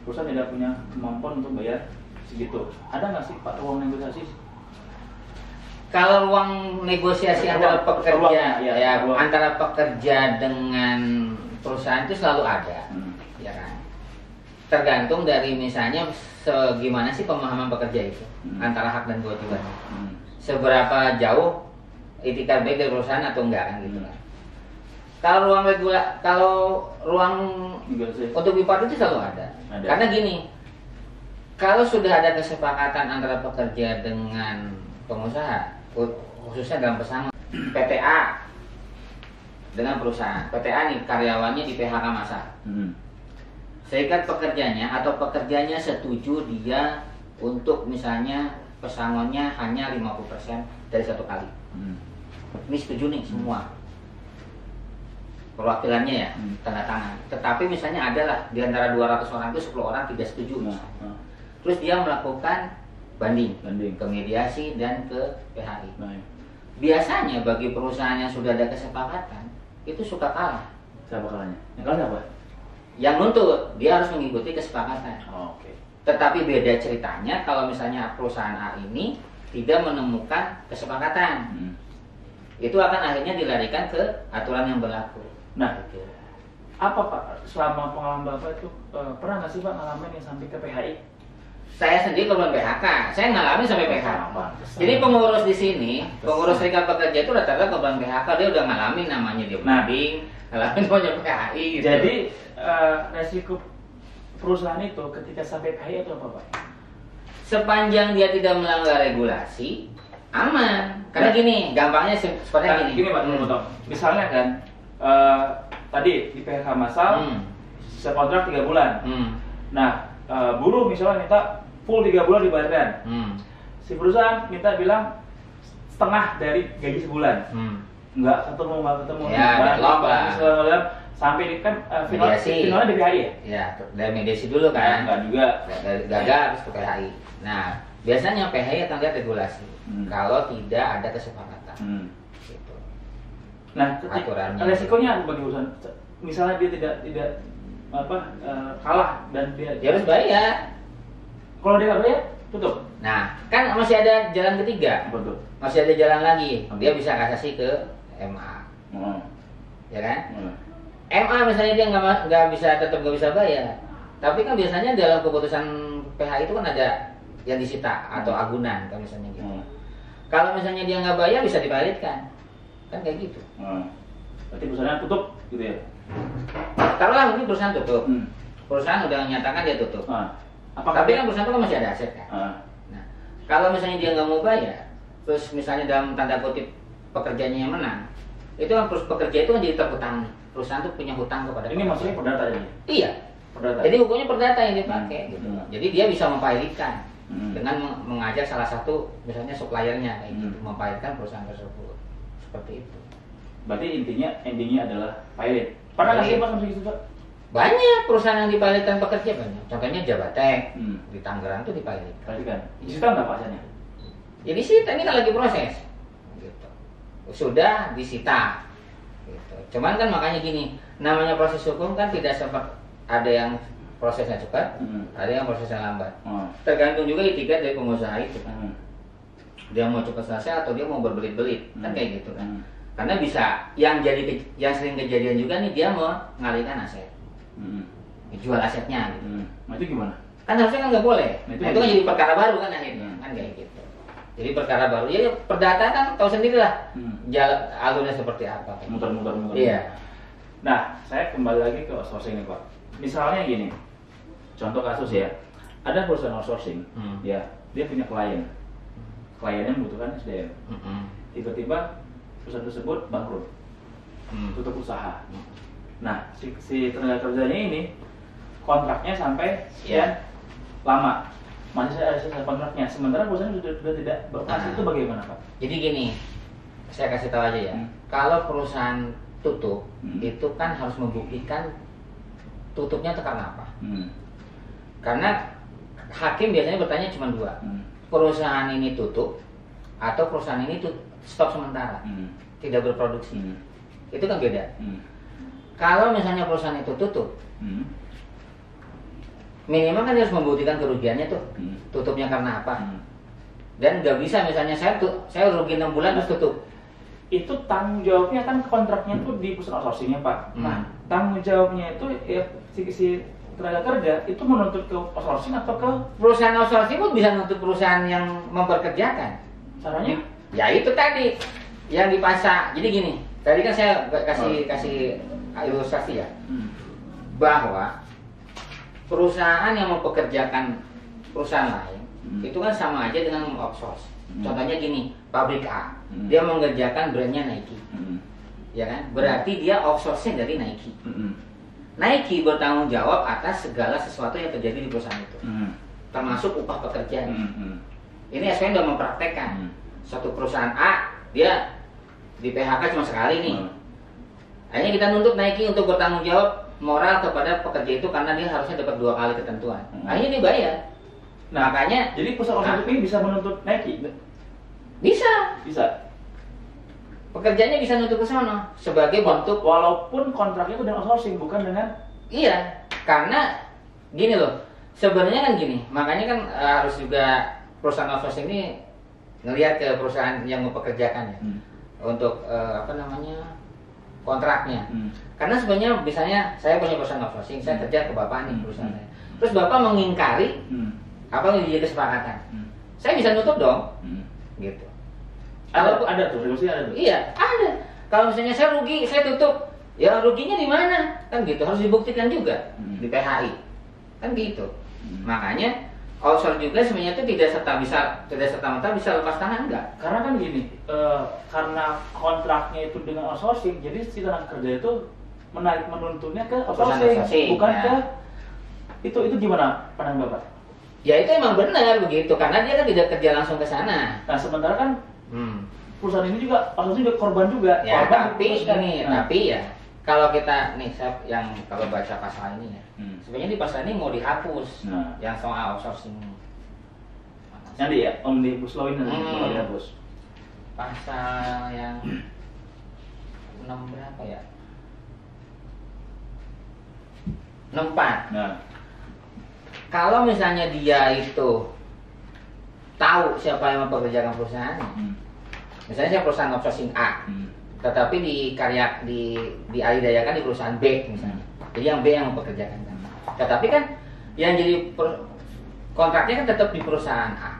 perusahaan tidak punya kemampuan untuk bayar segitu, ada nggak sih Pak ruang negosiasi? Kalau ruang negosiasi antara pekerja, antara pekerja dengan perusahaan itu selalu ada, ya kan? Tergantung dari misalnya segimana sih pemahaman pekerja itu antara hak dan kewajibannya, seberapa jauh itikad baik dari perusahaan atau enggak kan gitu kan. Kalau ruang untuk bipartit itu selalu ada. Karena gini, kalau sudah ada kesepakatan antara pekerja dengan pengusaha, khususnya dalam pesangon PTA dengan perusahaan, PTA nih karyawannya di PHK massal, serikat pekerjanya atau pekerjanya setuju dia untuk misalnya pesangonnya hanya 50% dari 1 kali. Ini setuju nih semua. perwakilannya ya, tanda tangan. Tetapi misalnya adalah di antara 200 orang itu 10 orang tidak setuju. Terus dia melakukan banding ke mediasi dan ke PHI. Biasanya bagi perusahaan yang sudah ada kesepakatan itu suka kalah. Siapa kalahnya? Yang kalah siapa? Yang nuntut dia harus mengikuti kesepakatan. Oke. Tetapi beda ceritanya kalau misalnya perusahaan A ini tidak menemukan kesepakatan. Itu akan akhirnya dilarikan ke aturan yang berlaku. Nah, apa Pak selama pengalaman Bapak itu pernah nggak sih Pak ngalamin yang sampai ke PHI? Saya sendiri korban PHK, saya ngalamin sampai PHK. Jadi pengurus di sini, pengurus serikat pekerja itu rata-rata korban PHK, dia udah ngalamin namanya dia banding, ngalamin banyak PHI. Gitu. Jadi resiko perusahaan itu ketika sampai PHI itu apa Pak? Sepanjang dia tidak melanggar regulasi, aman. Karena gini, gampangnya seperti gini. Gini Pak, misalnya kan tadi di PHK massal, sisa kontrak 3 bulan. Nah, buruh misalnya minta full 3 bulan dibayarkan. Si perusahaan minta bilang setengah dari gaji sebulan. Nggak ketemu. Ya, sampai di kan finalnya di PHI ya? Ya, dari mediasi dulu kan. Nggak juga. Gagal terus ke PHI. Nah, biasanya PHI akan lihat regulasi. Kalau tidak ada kesepakatan. Gitu. Nah, resikonya bagi perusahaan. Misalnya dia tidak kalah dan dia harus bayar. Kalau dia nggak bayar, tutup. Nah, kan masih ada jalan ketiga. Betul. Masih ada jalan lagi. Dia bisa kasasi ke MA. Ya kan? MA misalnya dia nggak bisa bayar. Tapi kan biasanya dalam keputusan PHI itu kan ada yang disita atau agunan kan misalnya gitu. Kalau misalnya dia nggak bayar bisa dibalikan. Kan kayak gitu. Berarti perusahaan tutup gitu ya? Taruhlah mungkin perusahaan tutup. Perusahaan udah menyatakan dia tutup. Tapi kan perusahaan itu kan masih ada aset kan. Nah, kalau misalnya dia nggak mau bayar, terus misalnya dalam tanda kutip pekerjaannya yang menang, itu kan pekerja itu kan jadi terhutang. Perusahaan itu punya hutang kepada. Ini maksudnya perdata ya? Iya. Perdata. Jadi hukumnya perdata yang dipakai gitu. Jadi dia bisa mempilotkan dengan mengajak salah satu misalnya suppliernya kayak gitu, mempilotkan perusahaan tersebut. Seperti itu. Berarti endingnya adalah pilot. Pernah nggak sih Pak sampai gitu Pak? Banyak perusahaan yang dipilotkan pekerja banyak. Contohnya Jabatek di Tangerang itu dipilotkan. Kan? Disita nggak Pak asalnya? Ya disita, ini kan lagi proses. Gitu. Sudah disita. Gitu. Cuman kan makanya gini, namanya proses hukum kan tidak seperti ada yang prosesnya cepat, ada yang prosesnya lambat. Tergantung juga etikat dari pengusaha itu kan. Dia mau cepat selesai atau dia mau berbelit-belit, kan kayak gitu kan. Karena bisa yang sering kejadian juga nih dia mau mengalihkan aset, jual asetnya gitu. Nah itu gimana? Kan harusnya kan nggak boleh. Nah, itu kan jadi perkara baru kan akhirnya, kan kayak gitu. Jadi perkara baru. Jadi perdata kan tahu sendiri lah, alurnya seperti apa. Muter-muter. Iya. Nah saya kembali lagi ke outsourcing nih Pak. Misalnya gini, contoh kasus ya, ada perusahaan outsourcing, ya dia punya kliennya membutuhkan SDM, tiba-tiba perusahaan tersebut bangkrut, tutup usaha. Nah, si tenaga kerjanya ini kontraknya sampai sekian lama, masih ada sisa kontraknya. Sementara perusahaan sudah tidak beroperasi, itu bagaimana Pak? Jadi gini, saya kasih tahu aja ya. Kalau perusahaan tutup, itu kan harus membuktikan tutupnya itu karena apa? Karena hakim biasanya bertanya cuma 2, perusahaan ini tutup atau perusahaan ini stop sementara, tidak berproduksi. Itu kan beda. Kalau misalnya perusahaan itu tutup, minimal kan harus membuktikan kerugiannya tuh, tutupnya karena apa. Dan nggak bisa misalnya saya rugi 6 bulan terus tutup. Itu tanggung jawabnya kan kontraknya tuh di perusahaan outsourcingnya Pak. Nah tanggung jawabnya itu ya si tenaga kerja itu menuntut ke outsourcing atau ke perusahaan outsourcing pun bisa menuntut perusahaan yang memperkerjakan. Caranya? Ya itu tadi yang dipasang. Jadi gini, tadi kan saya kasih ilustrasi ya, bahwa perusahaan yang mempekerjakan perusahaan lain itu kan sama aja dengan outsource. Contohnya gini, pabrik A, dia mengerjakan brandnya Nike, ya kan? Berarti dia outsourcing dari Nike. Nike bertanggung jawab atas segala sesuatu yang terjadi di perusahaan itu, termasuk upah pekerjaan. Ini SPN sudah mempraktekkan. Suatu perusahaan A, dia di PHK cuma sekali nih. Akhirnya kita nuntut Nike untuk bertanggung jawab moral kepada pekerja itu karena dia harusnya dapat 2 kali ketentuan. Akhirnya dibayar. Nah, makanya jadi perusahaan outsourcing ini bisa menuntut Nike? Bisa. Pekerjanya bisa nuntut ke sana sebagai bentuk, walaupun kontraknya itu dengan outsourcing, bukan dengan. Iya, karena gini loh. Sebenarnya kan gini, makanya kan harus juga perusahaan outsourcing ini ngelihat ke perusahaan yang mempekerjakannya untuk kontraknya. Karena sebenarnya misalnya saya punya perusahaan outsourcing, saya kerja ke bapak nih perusahaan saya. Terus bapak mengingkari apa yang menjadi kesepakatan, saya bisa nutup dong, gitu. Ada tuh, regulasi ada tuh. Iya, ada. Kalau misalnya saya rugi, saya tutup, ya ruginya di mana? Kan gitu, harus dibuktikan juga di PHI, kan gitu. Makanya outsource juga sebenarnya itu tidak serta-merta bisa lepas tangan, enggak. Karena kan gini, karena kontraknya itu dengan outsourcing, jadi si tenaga kerja itu menuntutnya ke outsourcing, bukan ke itu gimana pandangan Bapak? Ya itu emang benar begitu, karena dia kan tidak kerja langsung ke sana. Nah sementara kan perusahaan ini juga outsourcing juga korban juga. Ya, tapi ya kalau kita nih yang kalau baca pasal ini ya, sebenarnya di pasal ini mau dihapus yang soal outsourcing. Nanti ya Omnibus Law ini mau dihapus. Pasal yang 6 berapa ya? 64. Nah, kalau misalnya dia itu tahu siapa yang mempekerjakan perusahaannya, misalnya saya perusahaan outsourcing A, tetapi dialidayakan di perusahaan B misalnya. Jadi yang B yang mempekerjakan. Tetapi kan yang jadi kontraknya kan tetap di perusahaan A.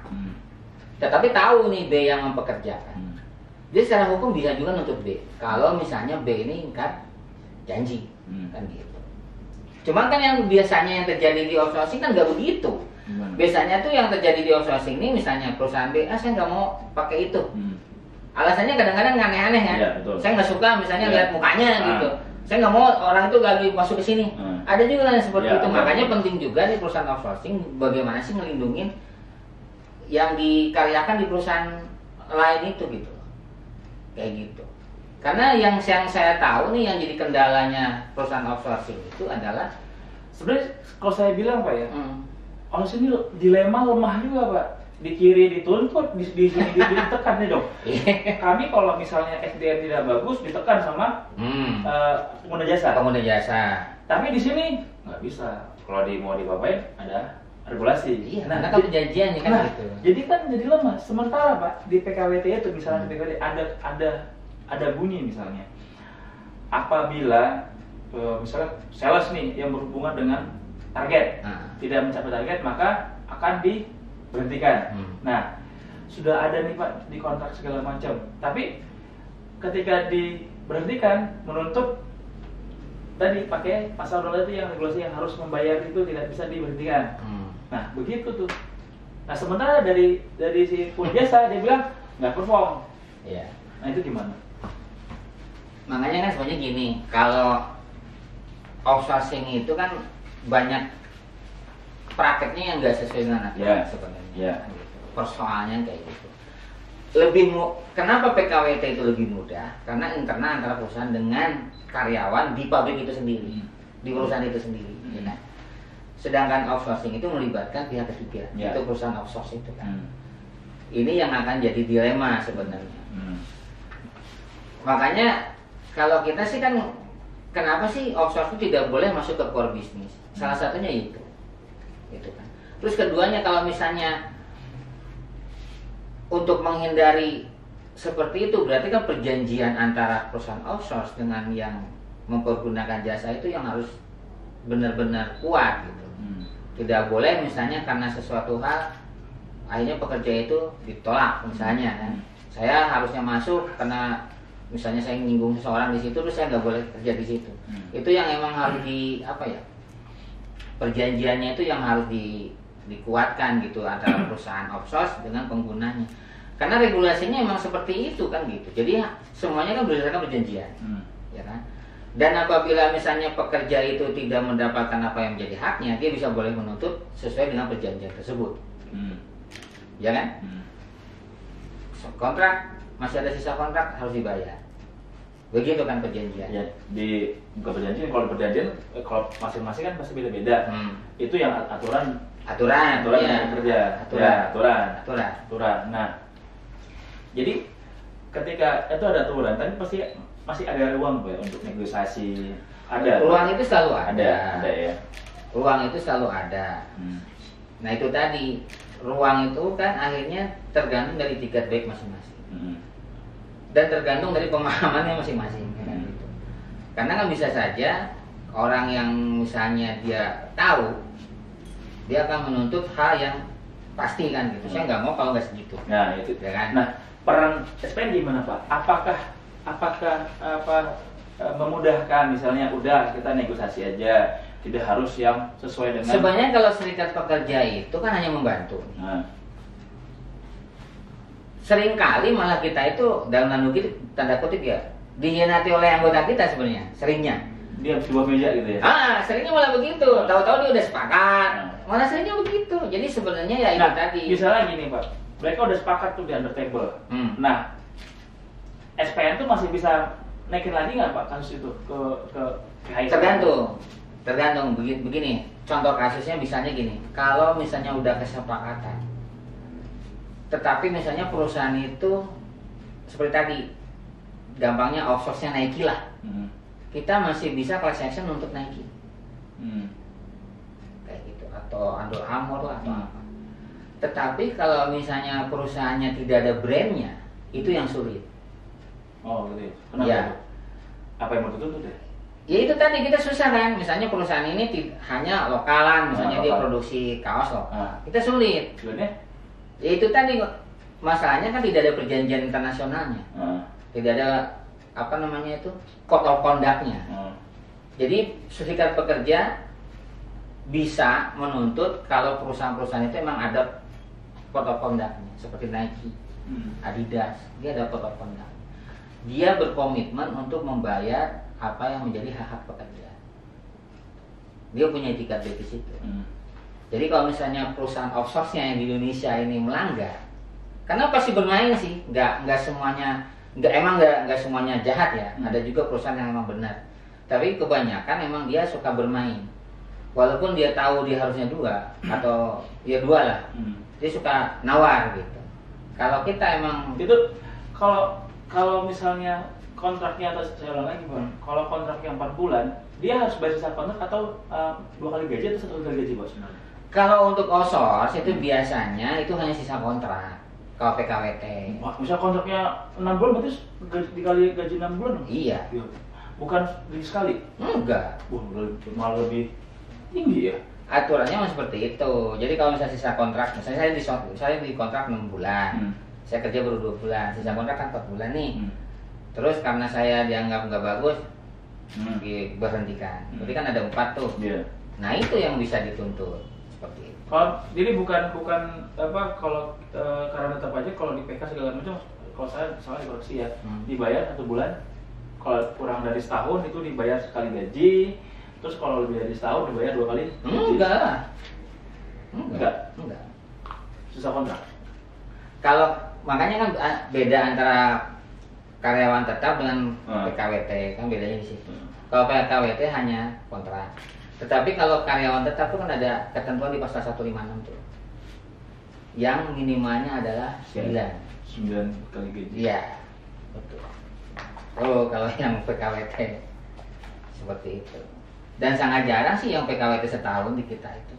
Tetapi tahu nih B yang mempekerjakan. Jadi secara hukum bisa juga nuntut B. Kalau misalnya B ini ingkar janji, kan gitu. Cuman kan yang biasanya yang terjadi di outsourcing kan nggak begitu. Biasanya tuh yang terjadi di outsourcing ini misalnya perusahaan B, saya nggak mau pakai itu. Alasannya kadang-kadang aneh-aneh ya. Saya nggak suka misalnya lihat mukanya gitu. Saya nggak mau orang itu lagi masuk ke sini. Ada juga yang seperti itu. Makanya penting juga di perusahaan outsourcing bagaimana sih ngelindungin yang dikaryakan di perusahaan lain itu gitu. Kayak gitu. Karena yang saya tahu nih yang jadi kendalanya perusahaan outsourcing itu adalah sebenarnya kalau saya bilang Pak ya, outsourcing ini dilema lemah juga Pak. Di kiri dituntut, di sini ditekan nih dong. Kami kalau misalnya SDM tidak bagus ditekan sama pengguna jasa. Tapi di sini nggak bisa. Kalau mau dipapain ada regulasi. Iya, nah, kan perjanjian kan gitu. Jadi kan jadi lemah. Sementara Pak di PKWT itu misalnya di PKWT ada bunyi misalnya apabila misalnya sales nih yang berhubungan dengan target tidak mencapai target maka akan diberhentikan. Nah sudah ada nih Pak di kontrak segala macam, tapi ketika diberhentikan menuntut tadi pakai pasal 2 itu yang regulasi yang harus membayar itu tidak bisa diberhentikan. Nah begitu tuh. Nah sementara dari si jasa dia bilang nggak perform. Iya. Nah itu gimana? Makanya kan sebenarnya gini, kalau outsourcing itu kan banyak prakteknya yang nggak sesuai dengan aturan sebenarnya. Persoalannya kayak gitu. Kenapa PKWT itu lebih mudah? Karena internal antara perusahaan dengan karyawan di pabrik itu sendiri, di perusahaan itu sendiri. Ya. Sedangkan outsourcing itu melibatkan pihak ketiga, itu perusahaan outsourcing itu kan. Ini yang akan jadi dilema sebenarnya. Makanya kalau kita sih kan, kenapa sih outsource itu tidak boleh masuk ke core bisnis? Salah satunya itu kan. Terus keduanya kalau misalnya untuk menghindari seperti itu, berarti kan perjanjian antara perusahaan outsource dengan yang mempergunakan jasa itu yang harus benar-benar kuat gitu. Tidak boleh misalnya karena sesuatu hal akhirnya pekerja itu ditolak misalnya kan. Saya harusnya masuk karena misalnya saya menyinggung seseorang di situ, terus saya nggak boleh kerja di situ. Itu yang emang harus perjanjiannya itu yang harus dikuatkan gitu antara perusahaan outsource dengan penggunanya. Karena regulasinya emang seperti itu kan gitu. Jadi semuanya kan berdasarkan perjanjian, ya kan. Dan apabila misalnya pekerja itu tidak mendapatkan apa yang menjadi haknya, dia bisa boleh menuntut sesuai dengan perjanjian tersebut, ya kan. Kontrak masih ada sisa kontrak harus dibayar. Begitu kan perjanjian. Ya, bukan perjanjian, kalau perjanjian kalau masing-masing kan pasti beda-beda. Itu yang aturan ya. kerja. Aturan. Nah, jadi ketika itu ada aturan, tapi pasti masih ada ruang ya untuk negosiasi. Ruang itu selalu ada. Ada ya. Ruang itu selalu ada. Nah itu tadi, ruang itu kan akhirnya tergantung dari tiket baik masing-masing. Dan tergantung dari pemahamannya masing-masing. Kan, gitu. Karena kan bisa saja orang yang misalnya dia tahu, dia akan menuntut hal yang pasti kan gitu. Saya nggak mau kalau nggak segitu. Nah itu ya kan. Nah peran SPN gimana Pak? Apakah memudahkan, misalnya udah kita negosiasi aja, tidak harus yang sesuai dengan. Sebenarnya kalau serikat pekerja itu kan hanya membantu. Seringkali malah kita itu dalam tanda kutip ya dihianati oleh anggota kita sebenarnya, seringnya. Dia di bawah meja gitu ya? Seringnya malah begitu. Tahu-tahu dia udah sepakat, malah seringnya begitu. Jadi sebenarnya ya itu tadi. Misalnya gini Pak, mereka udah sepakat tuh di under table. Nah, SPN tuh masih bisa naikin lagi nggak Pak kasus itu ke PHI? Tergantung begini. Contoh kasusnya misalnya gini, kalau misalnya udah kesepakatan, tetapi misalnya perusahaan itu seperti tadi, gampangnya outsource-nya Nike lah, kita masih bisa class action untuk Nike, kayak gitu, atau Under Armour lah atau apa. Tetapi kalau misalnya perusahaannya tidak ada brandnya, itu yang sulit. Oh gitu. Kenapa? Ya. Apa yang mau dituntut ya? Ya itu tadi kita susah kan, misalnya perusahaan ini hanya lokalan, misalnya dia produksi kaos lokal, kita sulit. Sebenarnya? Ya itu tadi masalahnya kan tidak ada perjanjian internasionalnya, tidak ada apa namanya itu code of conduct-nya. Jadi serikat pekerja bisa menuntut kalau perusahaan-perusahaan itu emang ada code of conduct-nya, seperti Nike, Adidas, dia ada code of conduct. Dia berkomitmen untuk membayar apa yang menjadi hak-hak pekerja. Dia punya etikat di situ. Jadi kalau misalnya perusahaan outsource-nya yang di Indonesia ini melanggar, karena pasti bermain sih, nggak semuanya, nggak semuanya jahat ya. Ada juga perusahaan yang memang benar. Tapi kebanyakan emang dia suka bermain. Walaupun dia tahu dia harusnya 2 atau ya 2 lah, dia suka nawar gitu. Kalau kita emang itu kalau misalnya kontraknya, atau saya ulang lagi Bang, kalau kontraknya 4 bulan, dia harus bayar sisa kontrak atau 2 kali gaji atau 1 kali gaji Bos? Kalau untuk outsource itu biasanya itu hanya sisa kontrak. Kalau PKWT. Wah, misal kontraknya 6 bulan berarti dikali gaji 6 bulan? Iya. Bukan gaji sekali? Enggak. Malah lebih tinggi ya? Aturannya memang seperti itu. Jadi kalau misalnya sisa kontrak, misalnya saya di kontrak 6 bulan, saya kerja baru 2 bulan, sisa kontrak kan 4 bulan nih. Terus karena saya dianggap nggak bagus, diberhentikan. Berarti kan ada 4 tuh. Nah itu yang bisa dituntut seperti itu. Jadi bukan apa kalau karena tetap aja kalau di PK segala macam, kalau saya salah dikoreksi ya, dibayar 1 bulan. Kalau kurang dari setahun itu dibayar sekali gaji. Terus kalau lebih dari setahun dibayar 2 kali gaji. Enggak. Susah kontrak. Kalau makanya kan beda antara karyawan tetap dengan PKWT, kan bedanya di situ. Kalau PKWT hanya kontrak. Tetapi kalau karyawan tetap itu kan ada ketentuan di pasal 156 tuh. Yang minimalnya adalah 9 kali gaji. Iya. Betul. Oh, kalau yang PKWT seperti itu. Dan sangat jarang sih yang PKWT setahun di kita itu.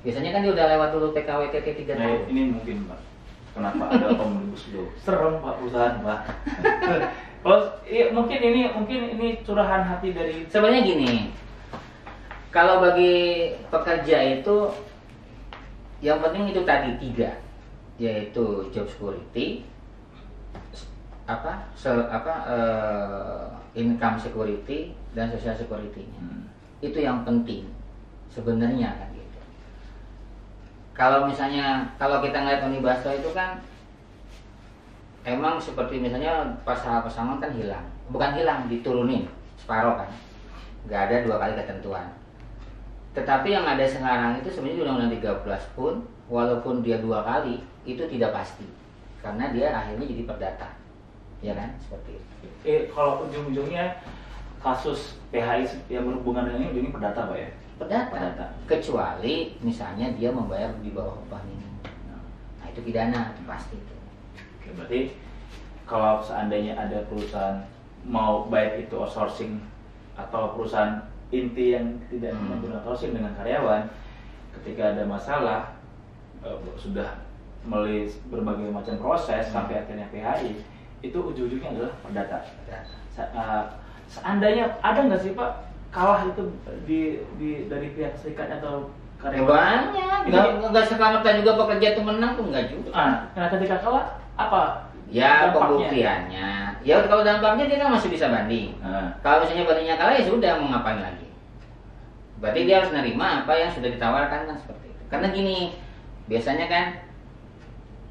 Biasanya kan dia udah lewat dulu PKWT 3 tahun. Ini mungkin Pak, kenapa ada omnibus law? Serem Pak perusahaan Pak. Mungkin ini curahan hati dari. Sebenarnya gini, kalau bagi pekerja itu yang penting itu tadi 3, yaitu job security, income security dan social security-nya. Itu yang penting sebenarnya kan gitu. Kalau misalnya kita ngeliat omnibus law itu kan emang seperti misalnya pasal pesangon kan bukan hilang, diturunin separuh kan, nggak ada 2 kali ketentuan. Tetapi yang ada sekarang itu sebenarnya di Undang-Undang 13 pun walaupun dia 2 kali itu tidak pasti karena dia akhirnya jadi perdata. ya kan, seperti itu. Kalau ujung-ujungnya kasus PHI yang berhubungan dengan ini ujungnya perdata Pak ya? Perdata. Kecuali misalnya dia membayar di bawah upah minimum. Nah itu pidana pasti itu. Oke, berarti kalau seandainya ada perusahaan mau baik itu outsourcing atau perusahaan inti yang tidak menggunakan outsourcing dengan karyawan, ketika ada masalah sudah melalui berbagai macam proses sampai akhirnya PHI, itu ujung-ujungnya adalah perdata. Seandainya ada nggak sih Pak kalah itu dari pihak serikat atau karyawan? Banyak, nggak selamatan juga pekerja itu menang tuh, nggak juga. Nah ketika kalah apa? Ya pembuktiannya. Ya kalau dampaknya dia kan masih bisa banding. Kalau misalnya bandingnya kalah ya sudah, mau ngapain lagi? Berarti dia harus nerima apa yang sudah ditawarkan kan, seperti itu. Karena gini, biasanya kan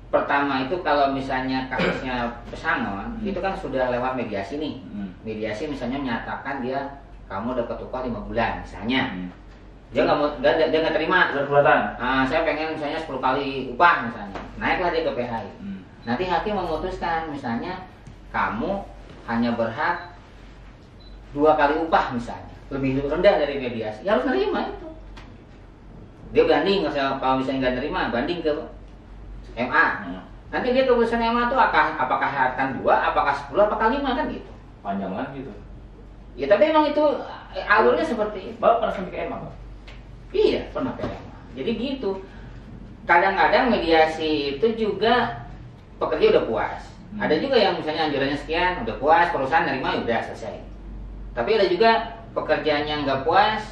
pertama itu kalau misalnya kasusnya pesangon itu kan sudah lewat mediasi nih. Mediasi misalnya menyatakan dia kamu dapat upah 5 bulan misalnya. Dia nggak terima. Saya pengen misalnya 10 kali upah misalnya. Naiklah dia ke PHI. Nanti hakim memutuskan misalnya kamu hanya berhak 2 kali upah misalnya, lebih rendah dari mediasi, ya harus nerima itu. Dia banding, kalau misalnya nggak nerima, banding ke MA. Nanti dia keputusan MA itu apakah akan 2, apakah 10, apakah 5 kan gitu. Panjang lagi gitu. Ya tapi emang itu alurnya seperti itu. Bapak pernah sampai ke MA Pak? Iya pernah ke MA. Jadi gitu. Kadang-kadang mediasi itu juga pekerja udah puas. Ada juga yang misalnya anjurannya sekian, udah puas, perusahaan nerima, udah selesai. Tapi ada juga pekerjaannya nggak puas,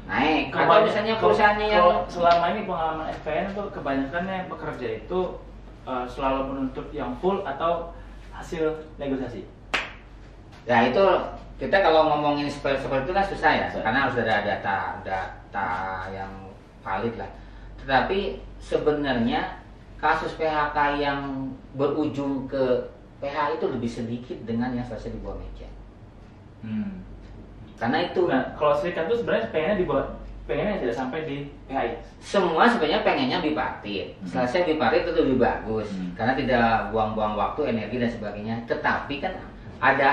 naik. Atau misalnya perusahaannya yang selama ini pengalaman FPN itu kebanyakannya pekerja itu selalu menuntut yang full atau hasil negosiasi. Nah itu kita kalau ngomongin seperti itu kan susah ya, karena harus ada data yang valid lah. Tetapi sebenarnya kasus PHK yang berujung ke PHI itu lebih sedikit dengan yang selesai di bawah meja. Karena itu. Nah, kalau serikat itu sebenarnya pengennya tidak sampai di PHI. Semua sebenarnya pengennya bipartit. Selesai bipartit itu lebih bagus, karena tidak buang-buang waktu, energi dan sebagainya. Tetapi kan ada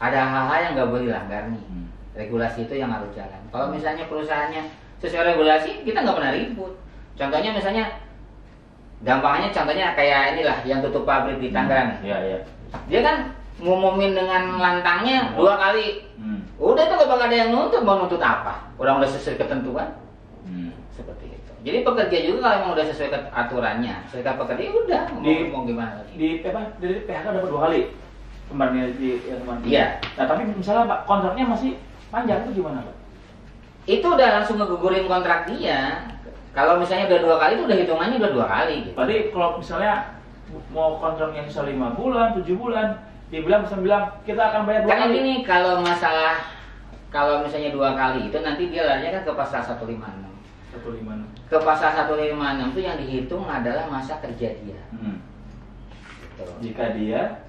hal-hal yang nggak boleh dilanggar nih. Regulasi itu yang harus jalan. Kalau misalnya perusahaannya sesuai regulasi, kita nggak pernah ribut. Contohnya misalnya contohnya kayak inilah yang tutup pabrik di Tangerang. Iya. Dia kan ngumumin dengan lantangnya 2 kali. Udah tuh gak bakal ada yang nuntut, mau nuntut apa? Orang udah sesuai ketentuan. Seperti itu. Jadi pekerja juga kalau emang udah sesuai aturannya, serikat pekerja udah mau gimana lagi. Dari PHK dapat 2 kali. Kemarin kemarin. Iya. Nah, tapi misalnya Pak kontraknya masih panjang itu gimana Pak? Itu udah langsung ngegugurin kontrak dia. Kalau misalnya udah 2 kali itu udah hitungannya udah 2 kali gitu. Berarti kalau misalnya mau kontraknya bisa 5 bulan, 7 bulan, dia bilang kita akan bayar 2 kali. Karena gini, kalau misalnya 2 kali itu nanti dia larinya kan ke pasal 156. Ke pasal 156 itu yang dihitung adalah masa kerja dia. Gitu. Jika dia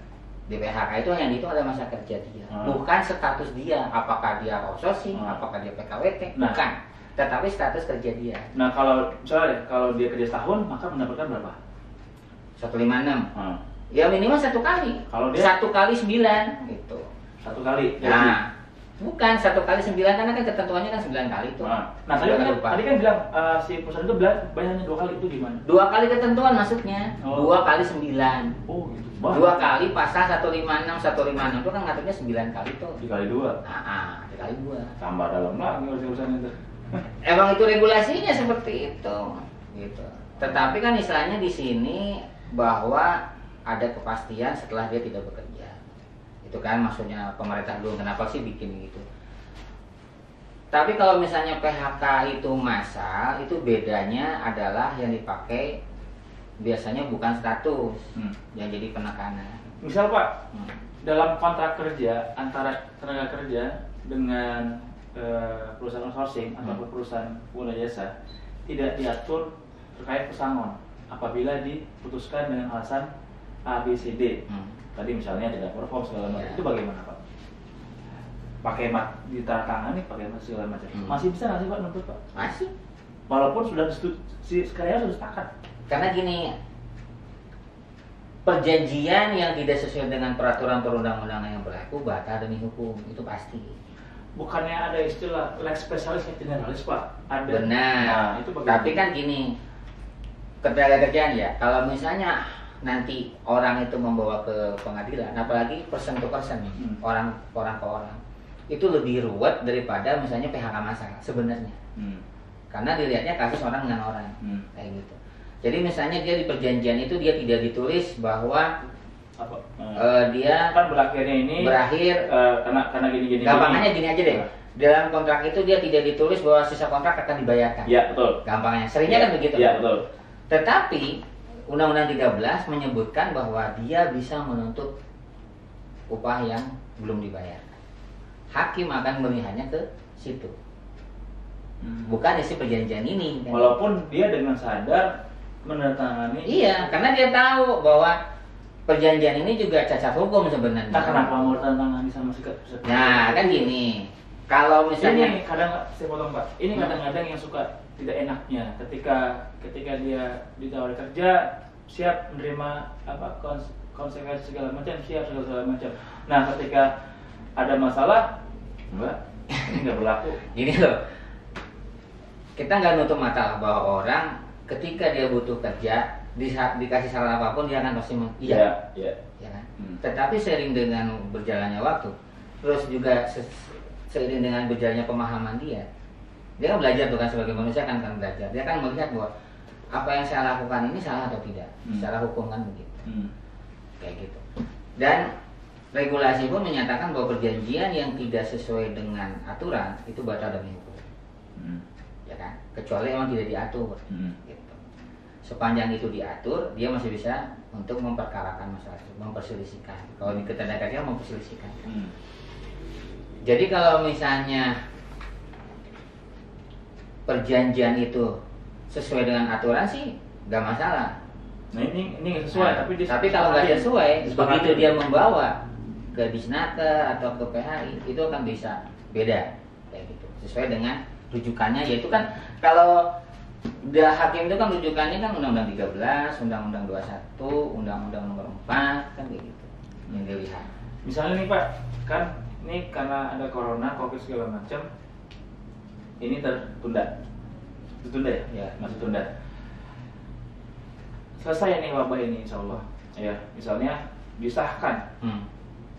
di PHK itu yang dihitung adalah masa kerja dia, bukan status dia, apakah dia outsourcing, apakah dia PKWT, bukan. Tetapi status kerja dia. Nah kalau misalnya kalau dia kerja setahun maka mendapatkan berapa? 156. Ya minimal 1 kali. Kalau dia 1 kali 9 gitu. 1 kali. Nah, bukan 1 kali 9 karena kan ketentuannya kan 9 kali tuh. Nah tadi kan bilang si perusahaan itu bayarnya 2 kali itu gimana? 2 kali ketentuan maksudnya. 2 kali 9. Oh gitu. 2 kali pasal 156 itu kan ngaturnya 9 kali tuh. Dikali 2. Dikali 2. Tambah dalam lagi urusan itu. Emang itu regulasinya seperti itu, gitu. Tetapi kan istilahnya di sini bahwa ada kepastian setelah dia tidak bekerja. Itu kan maksudnya pemerintah dulu kenapa sih bikin gitu. Tapi kalau misalnya PHK itu massal, itu bedanya adalah yang dipakai biasanya bukan status yang jadi penekanan. Misal Pak, dalam kontrak kerja antara tenaga kerja dengan perusahaan outsourcing atau perusahaan pengguna jasa tidak diatur terkait pesangon apabila diputuskan dengan alasan A, B, C, D. Tadi misalnya tidak perform segala macam, itu bagaimana Pak? Pakai ditandatangani pakai segala macam, masih bisa nggak sih Pak nuntut Pak? Masih. Walaupun sudah si karyawan sudah sepakat. Karena gini, perjanjian yang tidak sesuai dengan peraturan perundang-undangan yang berlaku batal demi hukum, itu pasti. Bukannya ada istilah lex specialis et generalis, Pak? Ada. Benar. Nah, itu tapi kan gini, ketenagakerjaan ya, kalau misalnya nanti orang itu membawa ke pengadilan, apalagi person to person, orang ke orang, itu lebih ruwet daripada misalnya PHK massal sebenarnya. Karena dilihatnya kasus orang dengan orang, kayak gitu. Jadi misalnya dia di perjanjian itu dia tidak ditulis bahwa dia kan berakhirnya ini karena gini. Gampangnya gini aja deh. Dalam kontrak itu dia tidak ditulis bahwa sisa kontrak akan dibayarkan. Iya, betul. Gampangnya. Seringnya kan begitu. Iya, betul. Tetapi Undang-Undang 13 menyebutkan bahwa dia bisa menuntut upah yang belum dibayarkan. Hakim akan melihatnya ke situ. Bukan isi perjanjian ini. Kan? Walaupun dia dengan sadar menandatangani. Iya, karena dia tahu bahwa perjanjian ini juga cacat hukum sebenarnya. Nah, kenapa mau menandatangani sama si Nah, kan gini. Kalau misalnya ini kadang saya potong, Pak. Ini kadang-kadang yang suka tidak enaknya ketika dia ditawari kerja, siap menerima konsekuensi segala macam, segala macam. Nah, ketika ada masalah, enggak, ini nggak berlaku. Gini loh, kita nggak nutup mata bahwa orang ketika dia butuh kerja, dikasih saran apapun dia akan pasti iya. Ya kan? Tetapi seiring dengan berjalannya waktu, terus juga seiring dengan berjalannya pemahaman dia kan belajar tuh kan, sebagai manusia kan belajar. Dia kan melihat bahwa apa yang saya lakukan ini salah atau tidak, secara hukum kan begitu. Kayak gitu. Dan regulasi pun menyatakan bahwa perjanjian yang tidak sesuai dengan aturan itu batal demi hukum. Ya kan? Kecuali memang tidak diatur. Gitu. Sepanjang itu diatur, dia masih bisa untuk memperkarakan masalah itu, memperselisihkan. Kalau di ketenagakerjaan memperselisihkan. Jadi kalau misalnya perjanjian itu sesuai dengan aturan sih nggak masalah. Nah ini nggak sesuai, tapi kalau nggak sesuai, begitu dia membawa ke Disnaker atau ke PHI itu akan bisa beda kayak gitu. Sesuai dengan rujukannya, yaitu kan kalau udah hakim itu kan rujukannya kan Undang-Undang 13, Undang-Undang 21, Undang-Undang Nomor 4 kan kayak gitu yang dilihat. Misalnya nih Pak, kan ini karena ada corona, covid segala macam, ini tertunda ya? Ya, masih tunda. Selesai nih wabah ini insya Allah. Ya, misalnya disahkan,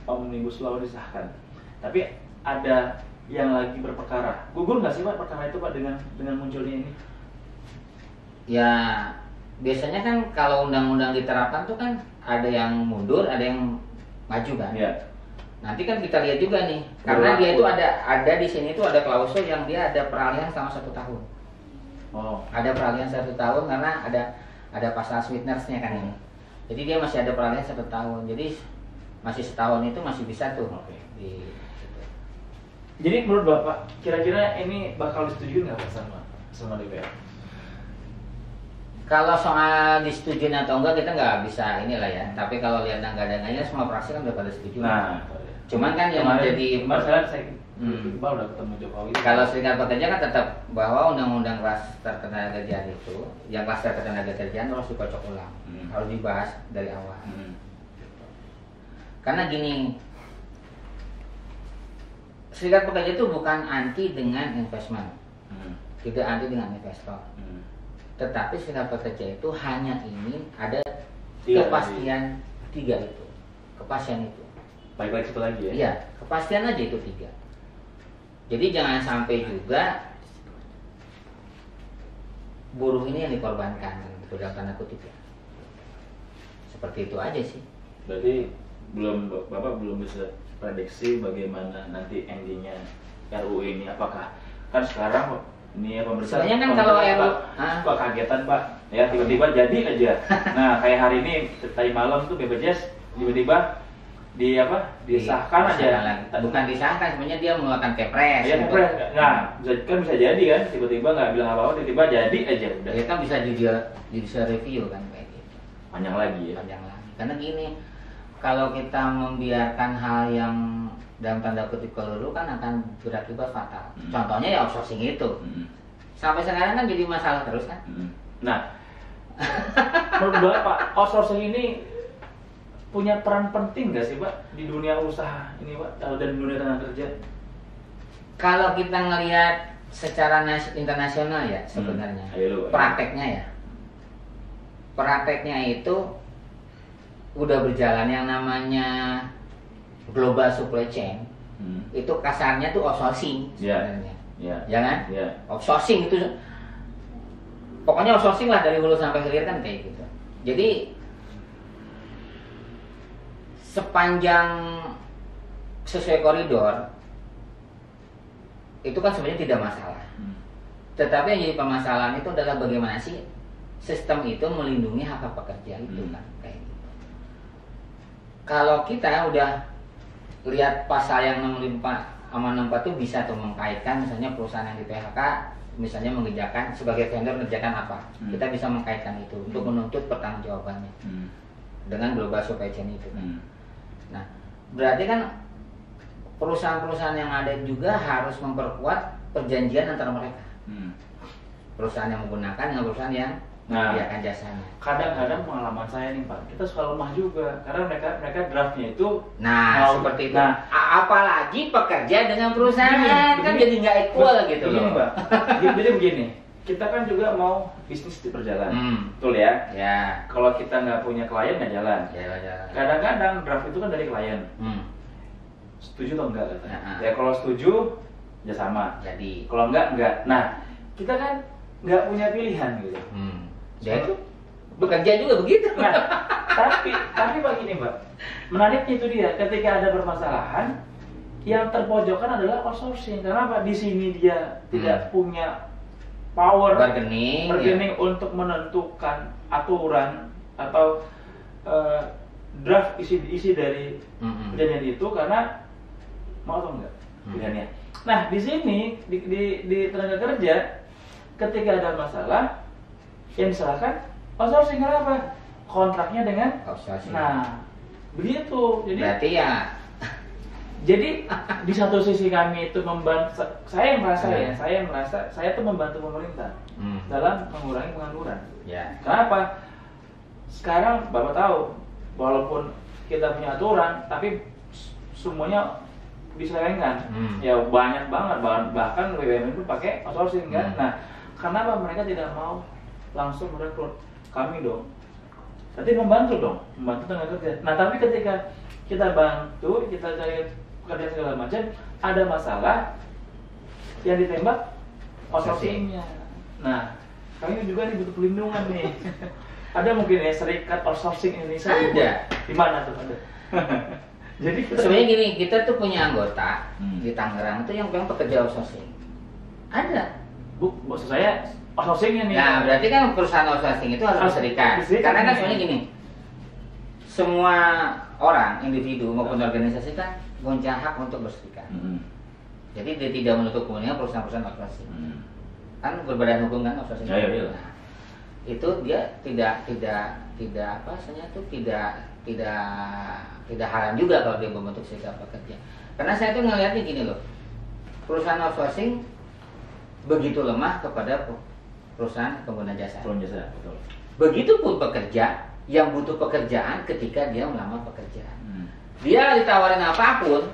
Omnibus Law disahkan, tapi ada yang lagi berperkara. Gugur nggak sih Pak perkara itu Pak dengan munculnya ini? Ya, biasanya kan kalau undang-undang diterapkan tuh kan ada yang mundur, ada yang maju kan. Ya. Nanti kan kita lihat juga nih, karena dia itu ada di sini itu ada klausul yang dia ada peralihan selama 1 tahun. Oh. Ada peralihan 1 tahun karena ada pasal sweetenersnya kan ini. Jadi dia masih ada peralihan 1 tahun. Jadi masih setahun itu masih bisa tuh. Oke. Jadi menurut Bapak, kira-kira ini bakal disetujui nggak Pak sama DPR? Kalau soal disetujui atau enggak kita nggak bisa inilah ya. Tapi kalau lihat anggarannya semua fraksi kan udah pada setuju. Nah, cuman kan yang menjadi masalah saya Iqbal udah ketemu Jokowi. Kalau Serikat Pekerja kan tetap bahwa undang-undang klaster ketenagakerjaan itu, yang klaster ketenagakerjaan harus dikocok ulang, harus dibahas dari awal. Karena gini, Serikat Pekerja itu bukan anti dengan investment, tidak anti dengan investor. Tetapi Serikat Pekerja itu hanya ingin ada kepastian 3 itu, kepastian itu. Baik-baik satu lagi ya? Iya, kepastian aja itu 3. Jadi jangan sampai juga buruh ini yang dikorbankan, dalam tanda kutip ya. Seperti itu aja sih. Berarti Bapak belum bisa prediksi bagaimana nanti endingnya RUU ini, apakah kan sekarang ini ya pemerintah sebenarnya kan kalau kok kagetan Pak ya, tiba-tiba jadi aja. Nah kayak hari ini tadi malam tuh BPJS tiba-tiba disahkan aja, bukan disahkan, sebenarnya dia mengeluarkan kepres. Iya kepres. Nah kan bisa jadi kan tiba-tiba nggak bilang apa-apa, tiba-tiba jadi aja udah. Ya kan bisa review kan kayak gitu. Panjang lagi ya. Panjang lagi. Karena gini, kalau kita membiarkan hal yang dalam tanda kutip kelulu kan akan berakibat fatal. Contohnya ya outsourcing itu. Sampai sekarang kan jadi masalah terus kan. Nah, menurut Bapak outsourcing ini punya peran penting nggak sih Pak di dunia usaha ini Pak dan dunia tenaga kerja? Kalau kita ngelihat secara internasional ya sebenarnya prakteknya itu udah berjalan yang namanya global supply chain. Itu kasarnya tuh outsourcing sebenarnya. Ya kan? Outsourcing itu pokoknya outsourcing lah dari hulu sampai hilir kan kayak gitu. Jadi sepanjang sesuai koridor itu kan sebenarnya tidak masalah. Tetapi yang jadi permasalahan itu adalah bagaimana sih sistem itu melindungi hak pekerja itu kan kayak gitu. Kalau kita udah lihat pasal yang 65 sama 64 itu bisa tuh mengkaitkan misalnya perusahaan yang di PHK misalnya mengerjakan sebagai vendor mengerjakan apa, kita bisa mengkaitkan itu untuk menuntut pertanggungjawabannya dengan global supply chain itu. Nah, berarti kan perusahaan-perusahaan yang ada juga harus memperkuat perjanjian antara mereka. Perusahaan yang menggunakan dengan perusahaan yang menyediakan jasanya. Kadang-kadang pengalaman saya nih Pak, kita suka lemah juga karena mereka draftnya itu. Seperti itu. Apalagi pekerja dengan perusahaan kan jadi nggak equal gitu loh. Pak. Jadi begini, kita kan juga mau bisnis di berjalan, betul ya? Ya. Kalau kita nggak punya klien nggak jalan. Kadang-kadang draft itu kan dari klien. Setuju atau enggak katanya? Ya kalau setuju ya sama. Jadi. Kalau enggak. Nah, kita kan nggak punya pilihan gitu. Jadi bekerja juga begitu. Nah, tapi begini Mbak, menariknya itu dia. Ketika ada permasalahan, yang terpojokan adalah outsourcing. Karena apa? Di sini dia tidak punya power bargaining untuk menentukan aturan atau draft isi dari perjanjian itu karena mau atau enggak pilihannya. Nah di sini di tenaga kerja ketika ada masalah yang disalahkan outsourcing. Kenapa? Kontraknya dengan outsourcing. Nah begitu. Jadi berarti ya. Jadi di satu sisi kami itu membantu, saya merasa saya tuh membantu pemerintah dalam mengurangi pengangguran. Kenapa? Sekarang Bapak tahu, walaupun kita punya aturan, tapi semuanya diselewengkan. Ya banyak banget, bahkan BUMN itu pakai outsourcing kan. Nah, kenapa mereka tidak mau langsung merekrut kami dong? Berarti membantu tenaga kerja. Nah, tapi ketika kita bantu, kita cari pekerjaan segala macam, ada masalah yang ditembak outsourcingnya. Nah, kami juga nih butuh pelindungan nih. Ada mungkin ya serikat outsourcing Indonesia? Ada. Di mana tuh ada? Jadi sebenarnya gini, kita tuh punya anggota di Tangerang itu yang pekerja outsourcing. Ada. Maksud saya outsourcingnya nih. Nah, berarti kan perusahaan outsourcing itu harus berserikat. Karena kan soalnya gini, semua orang, individu maupun organisasi kan punya hak untuk berserikat. Jadi dia tidak menutup kemungkinan perusahaan-perusahaan outsourcing. Kan berbadan hukum kan outsourcing. Nah, itu dia tidak haram juga kalau dia membentuk serikat pekerja. Karena saya tuh ngelihatnya gini loh, perusahaan outsourcing begitu lemah kepada perusahaan pengguna jasa. Betul. Begitupun pekerja yang butuh pekerjaan ketika dia melamar pekerjaan. Dia ditawarin apapun,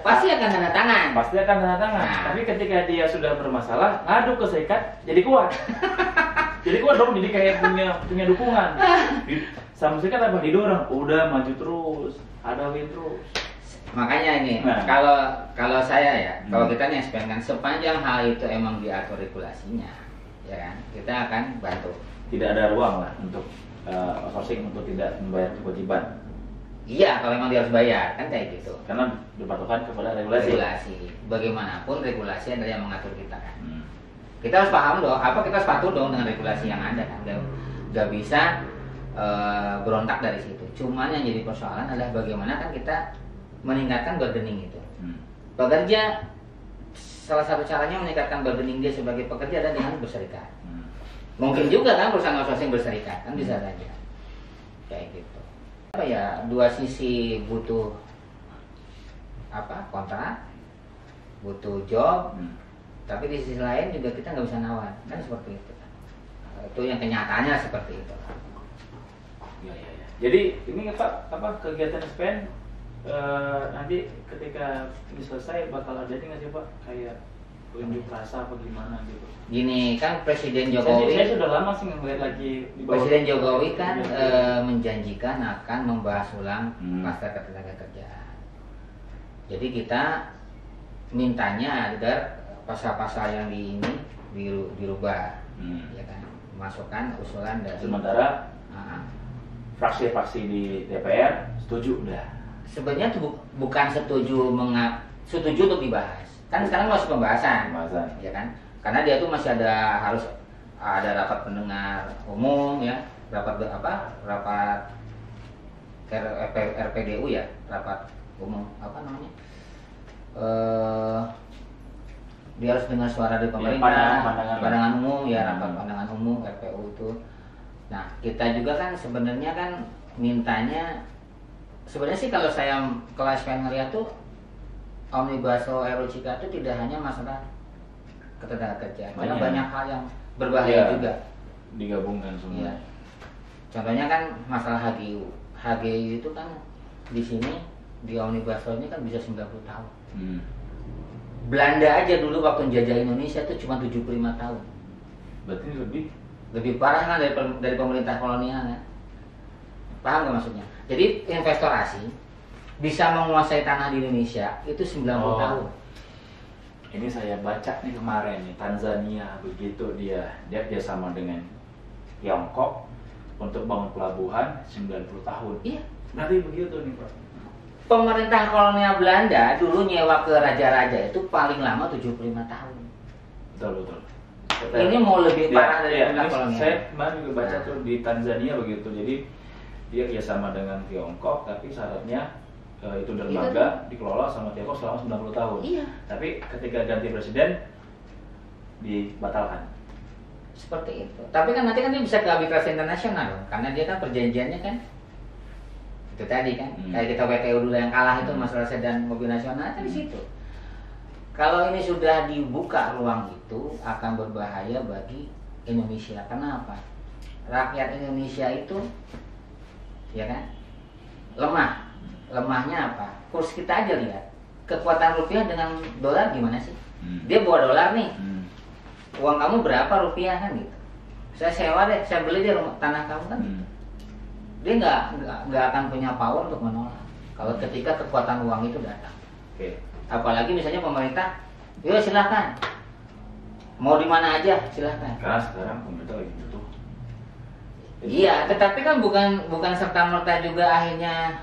pasti akan tanda tangan. Nah. Tapi ketika dia sudah bermasalah, ngadu ke serikat, jadi kuat. Jadi kuat dong, jadi kayak punya dukungan. Sama serikat apa didorong, udah maju terus, ada win terus. Makanya ini, kalau saya ya, kalau kita nih kan sepanjang hal itu emang diatur regulasinya, ya kan, kita akan bantu. Tidak ada ruang lah untuk outsourcing untuk tidak membayar kewajiban. Iya, kalau memang dia harus bayar, kan kayak gitu. Karena berpatokan kepada regulasi. Bagaimanapun regulasi adalah yang mengatur kita kan. Kita harus paham dong, kita harus patuh dong dengan regulasi yang ada kan. Gak bisa berontak dari situ. Cuman yang jadi persoalan adalah bagaimana kan kita meningkatkan bargaining itu. Pekerja, salah satu caranya meningkatkan bargaining dia sebagai pekerja adalah dengan berserikat. Mungkin juga kan perusahaan outsourcing berserikat, kan bisa saja. Kayak gitu. Apa ya, dua sisi butuh kontrak, butuh job, tapi di sisi lain juga kita nggak bisa nawar, kan seperti itu. Itu yang kenyataannya seperti itu. Jadi ini Pak, kegiatan SPN nanti ketika ini selesai bakal ada nggak sih Pak, kayak unjuk rasa apa gimana gitu? Gini kan Presiden Jokowi. Saya sudah lama sih ngeliat lagi di bawah. Presiden Jokowi kan menjanjikan akan membahas ulang klaster ketenagakerjaan. Jadi kita mintanya agar pasal-pasal yang dirubah, ya kan, masukkan usulan dari. Sementara fraksi-fraksi di DPR setuju udah. Sebenarnya bukan setuju untuk dibahas. Kan sekarang masih pembahasan, ya kan? Karena dia tuh masih harus ada rapat pendengar umum, ya, rapat RPDU ya, rapat umum dia harus dengar suara dari pemerintah, pandangan umum ya, rapat pandangan umum RPU itu. Nah, kita juga kan sebenarnya kan mintanya, sebenarnya sih kalau SPN ngeliat tuh Omnibus Law RUU Cipta itu tidak hanya masalah ketenagakerjaan, karena banyak hal yang berbahaya juga digabungkan semua. Ya. Contohnya kan masalah HGU. HGU itu kan di sini di Omnibus Law ini kan bisa 90 tahun. Belanda aja dulu waktu menjajah Indonesia itu cuma 75 tahun. Berarti lebih parah kan dari pemerintah kolonial ya. Paham nggak maksudnya? Jadi investor asing bisa menguasai tanah di Indonesia itu 90 tahun. Ini saya baca nih kemarin nih, Tanzania begitu dia sama dengan Tiongkok untuk bangun pelabuhan 90 tahun. Iya. Berarti begitu nih Pak. Pemerintah kolonial Belanda dulu nyewa ke raja-raja itu paling lama 75 tahun. Betul. Ini mau lebih parah dari pemerintah kolonial. Saya kemarin juga baca tuh di Tanzania begitu. Jadi dia kerjasama dengan Tiongkok, tapi syaratnya itu dermaga dikelola sama Tiongkok selama 90 tahun. Iya. Tapi ketika ganti presiden dibatalkan. Seperti itu. Tapi kan nanti dia bisa ke arbitrase internasional, karena dia kan perjanjiannya kan itu tadi kan, kayak kita WTO dulu yang kalah itu masalah sedan mobil nasional kan di situ. Kalau ini sudah dibuka ruang itu akan berbahaya bagi Indonesia. Kenapa? Rakyat Indonesia itu ya kan lemah. Lemahnya apa? Kurs kita aja lihat. Kekuatan rupiah dengan dolar gimana sih? Dia bawa dolar nih. Uang kamu berapa rupiah kan gitu. Saya sewa deh, saya beli di rumah tanah kamu kan. Dia nggak akan punya power untuk menolak kalau ketika kekuatan uang itu datang. Apalagi misalnya pemerintah, yuk silahkan, mau di mana aja silahkan. Karena sekarang pemerintah lagi butuh. Iya, tetapi kan bukan serta merta juga akhirnya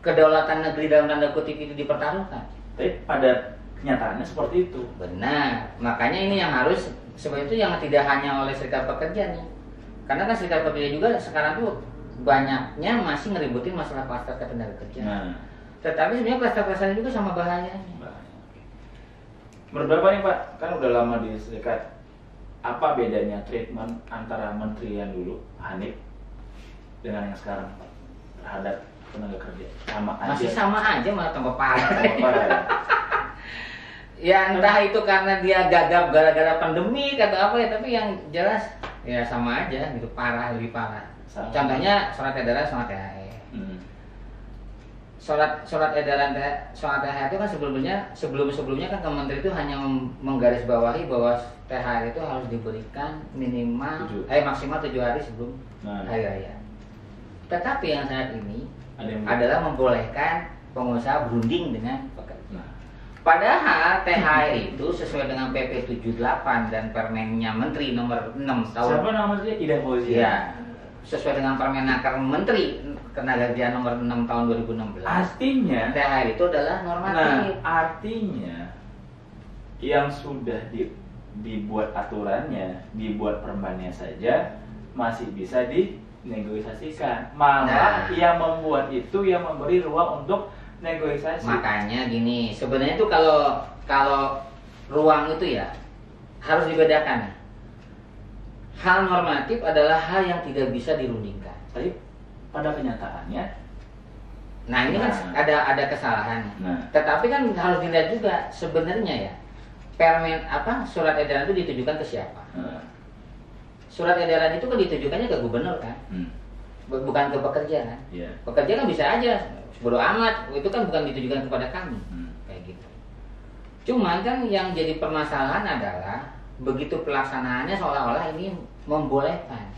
kedaulatan negeri dalam tanda kutip itu dipertaruhkan. Tapi pada kenyataannya seperti itu. Benar, makanya ini yang harus seperti itu, yang tidak hanya oleh serikat pekerja nih. Karena kan serikat pekerja juga sekarang tuh banyaknya masih ngeributin masalah klaster ketenagakerjaan. Tetapi sebenarnya klaster-klasternya juga sama bahayanya. Menurut Bapak nih Pak, kan udah lama di serikat, apa bedanya treatment antara menteri yang dulu, Hanif, dengan yang sekarang Pak, terhadap tenaga kerja? Sama aja. Masih sama aja, malah tambah parah. Ya? Ya entah itu karena dia gagap gara-gara pandemi atau apa ya, tapi yang jelas ya sama aja gitu, parah, lebih parah. Contohnya surat edaran soal THR. Surat edaran soal THR itu kan sebelumnya kan Kementerian itu hanya menggarisbawahi bahwa THR itu harus diberikan maksimal 7 hari sebelum hari raya. Tetapi yang saat ini adalah membolehkan pengusaha berunding dengan pekerja. Padahal THR itu sesuai dengan PP 78 dan Permennya Menteri nomor 6 tahun. Siapa namanya? Ida Fauzia. Ya, sesuai dengan Permenaker Menteri Ketenagakerjaan nomor 6 tahun 2016. Artinya THR itu adalah normatif. Artinya yang sudah dibuat aturannya, dibuat permennya saja masih bisa dinegosiasikan. Malah yang membuat itu yang memberi ruang untuk negosiasi. Makanya gini, sebenarnya tuh kalau ruang itu ya harus dibedakan. Hal normatif adalah hal yang tidak bisa dirundingkan. Tapi pada kenyataannya, nah ini kan ada kesalahan. Tetapi kan harus dilihat juga sebenarnya ya, surat edaran itu ditujukan ke siapa? Surat edaran itu kan ditujukannya ke gubernur kan? bukan ke pekerja kan. Pekerja kan bisa aja bodo amat, itu kan bukan ditujukan kepada kami. Kayak gitu. Cuman kan yang jadi permasalahan adalah begitu pelaksanaannya seolah-olah ini membolehkan,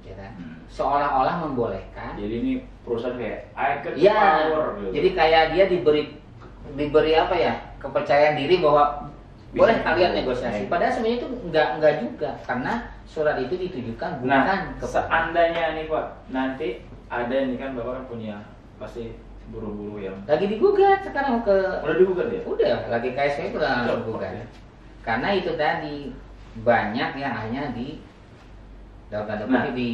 ya kan? Seolah-olah membolehkan. Jadi ini perusahaan kayak I get ya, power. Gitu. Jadi kayak dia diberi apa ya, kepercayaan diri bahwa boleh kalian negosiasi. Padahal sebenarnya itu enggak juga, karena surat itu ditujukan bukan seandainya nih Pak, nanti ada ini kan Bapak kan punya pasti buru-buru yang lagi digugat sekarang udah digugat ya? Udah, lagi KSP udah digugat. Ya. Karena itu tadi banyak yang akhirnya di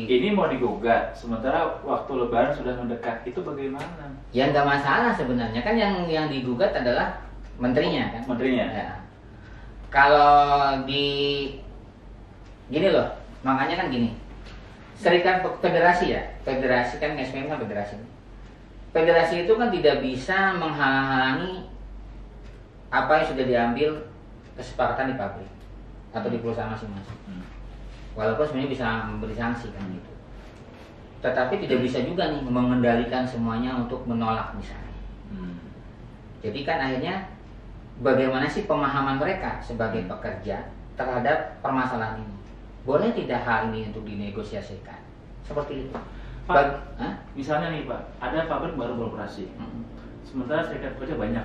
ini mau digugat sementara waktu lebaran sudah mendekat, itu bagaimana? Ya nggak masalah sebenarnya, kan yang digugat adalah menterinya kan. Menterinya. Ya. Kalau gini loh, makanya kan gini. Serikat federasi ya, federasi kan SPM kan federasi. Federasi itu kan tidak bisa menghalang-halangi apa yang sudah diambil kesepakatan di pabrik atau di perusahaan masing-masing. Walaupun sebenarnya bisa memberi sanksi kan gitu. Tetapi tidak bisa juga nih mengendalikan semuanya untuk menolak misalnya. Jadi kan akhirnya bagaimana sih pemahaman mereka sebagai pekerja terhadap permasalahan ini? Boleh tidak hal ini untuk dinegosiasikan? Seperti itu. Pak, misalnya nih Pak, ada pabrik baru beroperasi. Sementara serikat pekerja banyak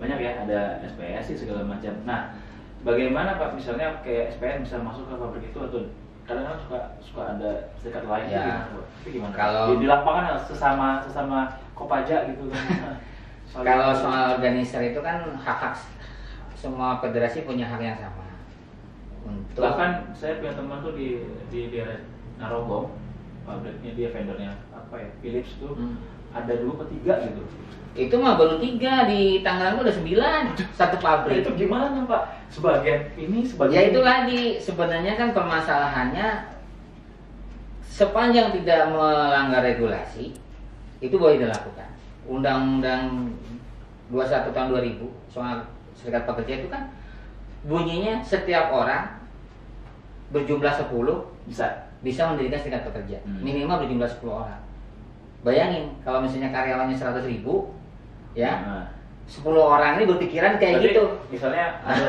ya, ada SPSI segala macam. Nah, bagaimana Pak misalnya kayak SPN bisa masuk ke pabrik itu atau kadang-kadang suka ada serikat lain ya, itu gimana? Kalau di lapangan sesama Kopaja gitu kan. Kalau soal organizer itu kan hak-hak semua federasi punya hak yang sama. Untuk bahkan saya punya teman tuh di daerah Narogong, pabriknya dia vendornya apa ya, Philips tuh ada 2 atau 3 gitu. Itu mah baru 3, di Tangerang tuh ada 9 satu pabrik. Itu gimana Pak? Sebagian ya itu lagi sebenarnya kan permasalahannya sepanjang tidak melanggar regulasi itu boleh dilakukan. Undang-Undang 21 tahun 2000 soal serikat pekerja itu kan bunyinya setiap orang berjumlah 10 bisa mendirikan serikat pekerja. Minimal berjumlah 10 orang. Bayangin kalau misalnya karyawannya 100.000 ya, 10 orang ini berpikiran kayak gitu. Misalnya ada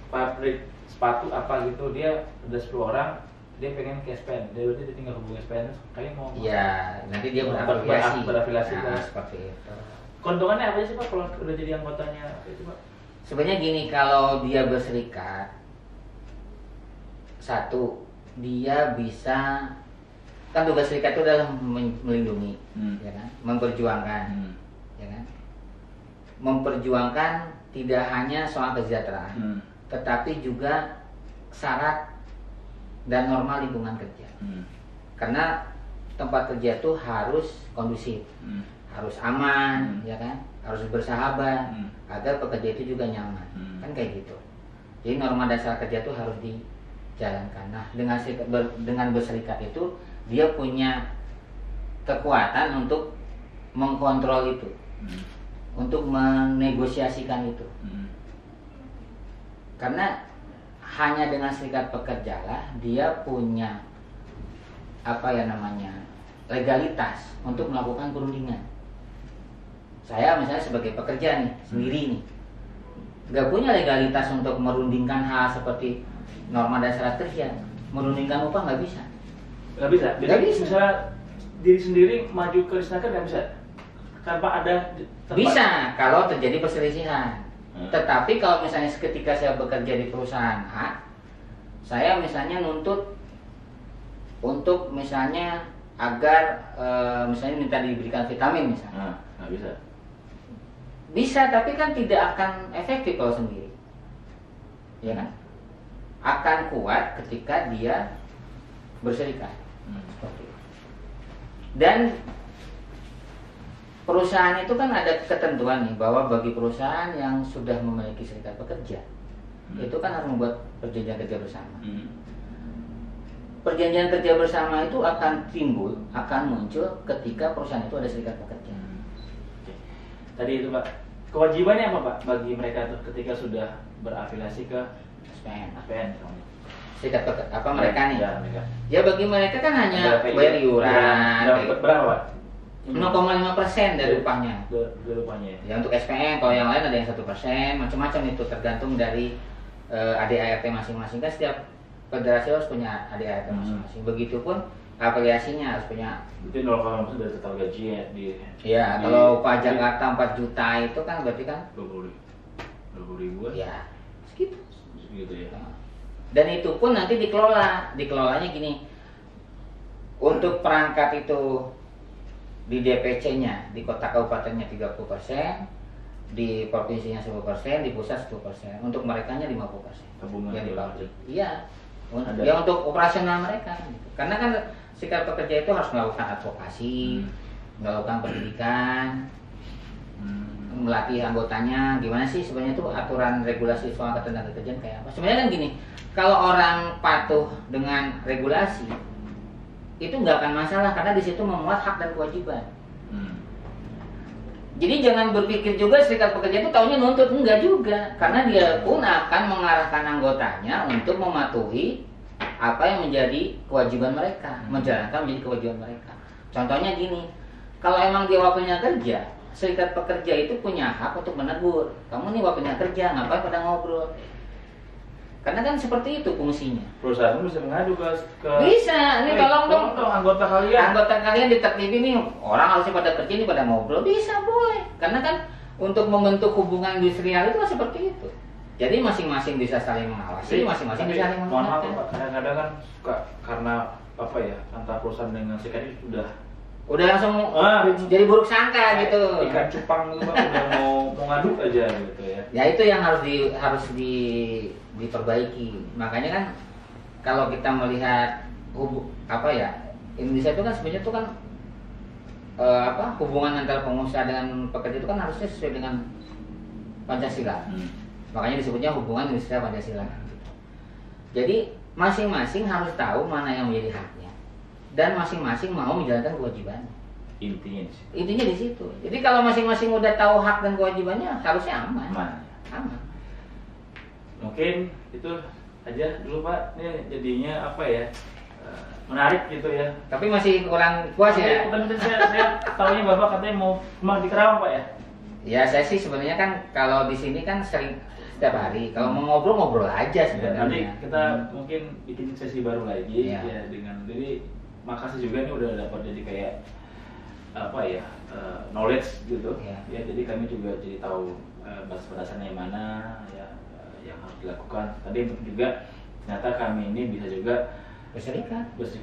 pabrik sepatu apa gitu, dia ada 10 orang, dia pengen ke SPN, dia tinggal hubungi SPN, kalian mau? Iya, nanti dia berafiliasi. Nah, seperti itu. Keuntungannya apa sih Pak kalau udah jadi anggotanya itu Pak? Sebenarnya gini, kalau dia berserikat, satu, dia bisa, kan tugas serikat itu adalah melindungi, ya kan, memperjuangkan, ya kan, memperjuangkan tidak hanya soal kesejahteraan, tetapi juga syarat dan norma lingkungan kerja. Karena tempat kerja itu harus kondusif, harus aman, ya kan, harus bersahabat, agar pekerja itu juga nyaman, kan kayak gitu. Jadi norma dasar kerja itu harus dijalankan. Nah, dengan berserikat itu dia punya kekuatan untuk mengkontrol itu, untuk menegosiasikan itu. Karena hanya dengan serikat pekerja lah dia punya apa ya namanya legalitas untuk melakukan perundingan. Saya misalnya sebagai pekerja nih sendiri nih, nggak punya legalitas untuk merundingkan hal seperti norma dasar kerja, merundingkan upah nggak bisa. Nggak bisa. Jadi misalnya diri sendiri maju ke Disnaker nggak bisa, tanpa ada tempat. Bisa kalau terjadi perselisihan. Tetapi kalau misalnya ketika saya bekerja di perusahaan A, saya misalnya nuntut untuk misalnya agar misalnya minta diberikan vitamin misalnya. Nggak bisa. Bisa, tapi kan tidak akan efektif kalau sendiri, ya kan? Akan kuat ketika dia berserikat. Dan perusahaan itu kan ada ketentuan nih bahwa bagi perusahaan yang sudah memiliki serikat pekerja, itu kan harus membuat perjanjian kerja bersama. Perjanjian kerja bersama itu akan muncul ketika perusahaan itu ada serikat pekerja. Tadi itu Pak, kewajibannya apa Pak bagi mereka ketika sudah berafiliasi ke SPN? serikat mereka nih. Ya bagi mereka kan hanya Ada bayar iuran. Dapat berapa? 0,5% dari upahnya. Dari upahnya. Ya untuk SPM, kalau yang lain ada yang 1%, macam-macam itu tergantung dari ADART masing-masing. Kan setiap federasi harus punya ADART masing-masing. Begitupun afiliasinya harus punya. Itu 0,5% dari total gaji ya Iya, kalau upah Jakarta 4 juta itu kan berarti kan 20 ribu. Ya, segitu. Segitu ya. Dan itu pun nanti dikelolanya gini. Untuk perangkat itu di DPC-nya, di kota kabupatennya 30%, di provinsinya 10%, di pusat 10%. Untuk merekanya 50%. Tabungan yang di pabrik. Iya. Ada. Ya untuk operasional mereka. Gitu. Karena kan serikat pekerja itu harus melakukan advokasi, melakukan pendidikan, melatih anggotanya. Gimana sih sebenarnya itu aturan regulasi soal ketenagakerjaan kayak apa? Sebenarnya kan gini, kalau orang patuh dengan regulasi itu nggak akan masalah karena di situ memuat hak dan kewajiban. Jadi jangan berpikir juga serikat pekerja itu taunya nuntut, enggak juga, karena dia pun akan mengarahkan anggotanya untuk mematuhi apa yang menjadi kewajiban mereka, menjalankan menjadi kewajiban mereka. Contohnya gini, kalau emang dia waktunya kerja, serikat pekerja itu punya hak untuk menegur, kamu nih waktunya kerja, ngapain pada ngobrol? Karena kan seperti itu fungsinya. Perusahaan bisa mengadu ke bisa, ini tolong dong anggota kalian ditertibin nih, orang harusnya pada kerja ini pada ngobrol, bisa boleh. Karena kan untuk membentuk hubungan industrial itu seperti itu. Jadi masing-masing bisa saling mengawasi, masing-masing bisa saling mengingatkan. Kadang-kadang kan suka karena apa ya, antara perusahaan dengan serikat itu udah langsung jadi buruk sangka gitu. Ikan cupang gitu udah mau ngadu aja gitu ya. Ya itu yang harus diperbaiki. Makanya kan kalau kita melihat Indonesia itu kan sebenarnya itu kan hubungan antara pengusaha dengan pekerja itu kan harusnya sesuai dengan Pancasila. Makanya disebutnya hubungan industrial Pancasila. Jadi masing-masing harus tahu mana yang menjadi haknya dan masing-masing mau menjalankan kewajibannya. Intinya di situ. Jadi kalau masing-masing udah tahu hak dan kewajibannya harusnya aman. Mungkin itu aja dulu Pak. Ini jadinya apa ya? Menarik gitu ya. Tapi masih kurang puas ya. Tapi saya tahunya Bapak katanya mau di Kerawang Pak ya. Ya saya sih sebenarnya kan kalau di sini kan sering setiap hari. Kalau mau ngobrol aja sebenarnya. Nanti kita mungkin bikin sesi baru lagi ya dengan jadi makasih juga nih udah dapat jadi kayak knowledge gitu ya. Jadi kami juga jadi tahu batas-batasannya yang mana ya yang harus dilakukan. Tadi juga ternyata kami ini bisa juga berserikat terus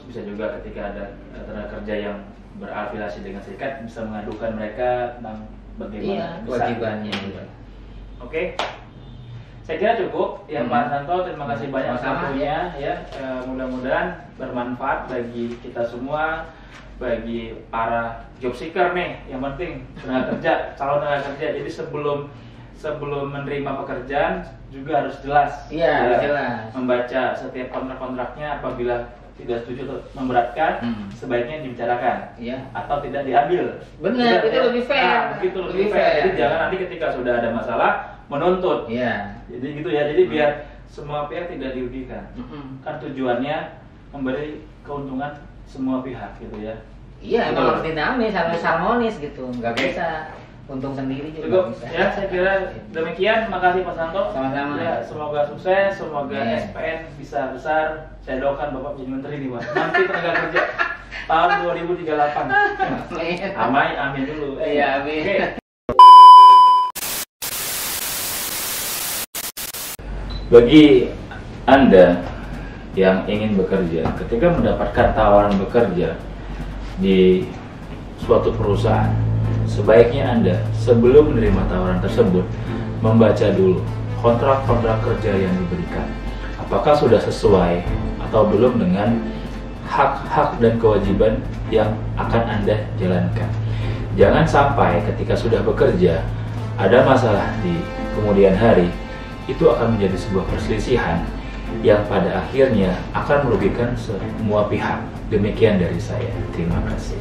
bisa juga ketika ada tenaga kerja yang berafiliasi dengan serikat bisa mengadukan mereka tentang bagaimana kewajibannya. Oke. Saya kira cukup ya Pak Santo, terima kasih banyak waktunya ya. Mudah-mudahan bermanfaat bagi kita semua, bagi para job seeker nih. Yang penting tenaga kerja, calon tenaga kerja. Jadi sebelum menerima pekerjaan juga harus jelas. Iya, jelas. Membaca setiap kontrak-kontraknya, apabila tidak setuju atau memberatkan, sebaiknya dibicarakan atau tidak diambil. Benar, itu lebih fair. Begitu lebih fair. Jadi jangan nanti ketika sudah ada masalah menuntut. Jadi gitu ya. Jadi biar semua pihak tidak dirugikan. Kan tujuannya memberi keuntungan semua pihak gitu ya. Iya, emang harus dinamis, harus harmonis gitu. Nggak bisa untung sendiri juga. Cukup ya, saya kira demikian. Makasih Pak Santo. Sama-sama. Ya, semoga sukses, semoga SPN bisa besar. Saya doakan Bapak menjadi menteri nih Pak. Nanti tenaga kerja tahun 2038. Amin dulu. Iya, amin. Okay. Bagi Anda yang ingin bekerja, ketika mendapatkan tawaran bekerja di suatu perusahaan, sebaiknya Anda sebelum menerima tawaran tersebut membaca dulu kontrak-kontrak kerja yang diberikan. Apakah sudah sesuai atau belum dengan hak-hak dan kewajiban yang akan Anda jalankan. Jangan sampai ketika sudah bekerja ada masalah di kemudian hari, itu akan menjadi sebuah perselisihan yang pada akhirnya akan merugikan semua pihak. Demikian dari saya. Terima kasih.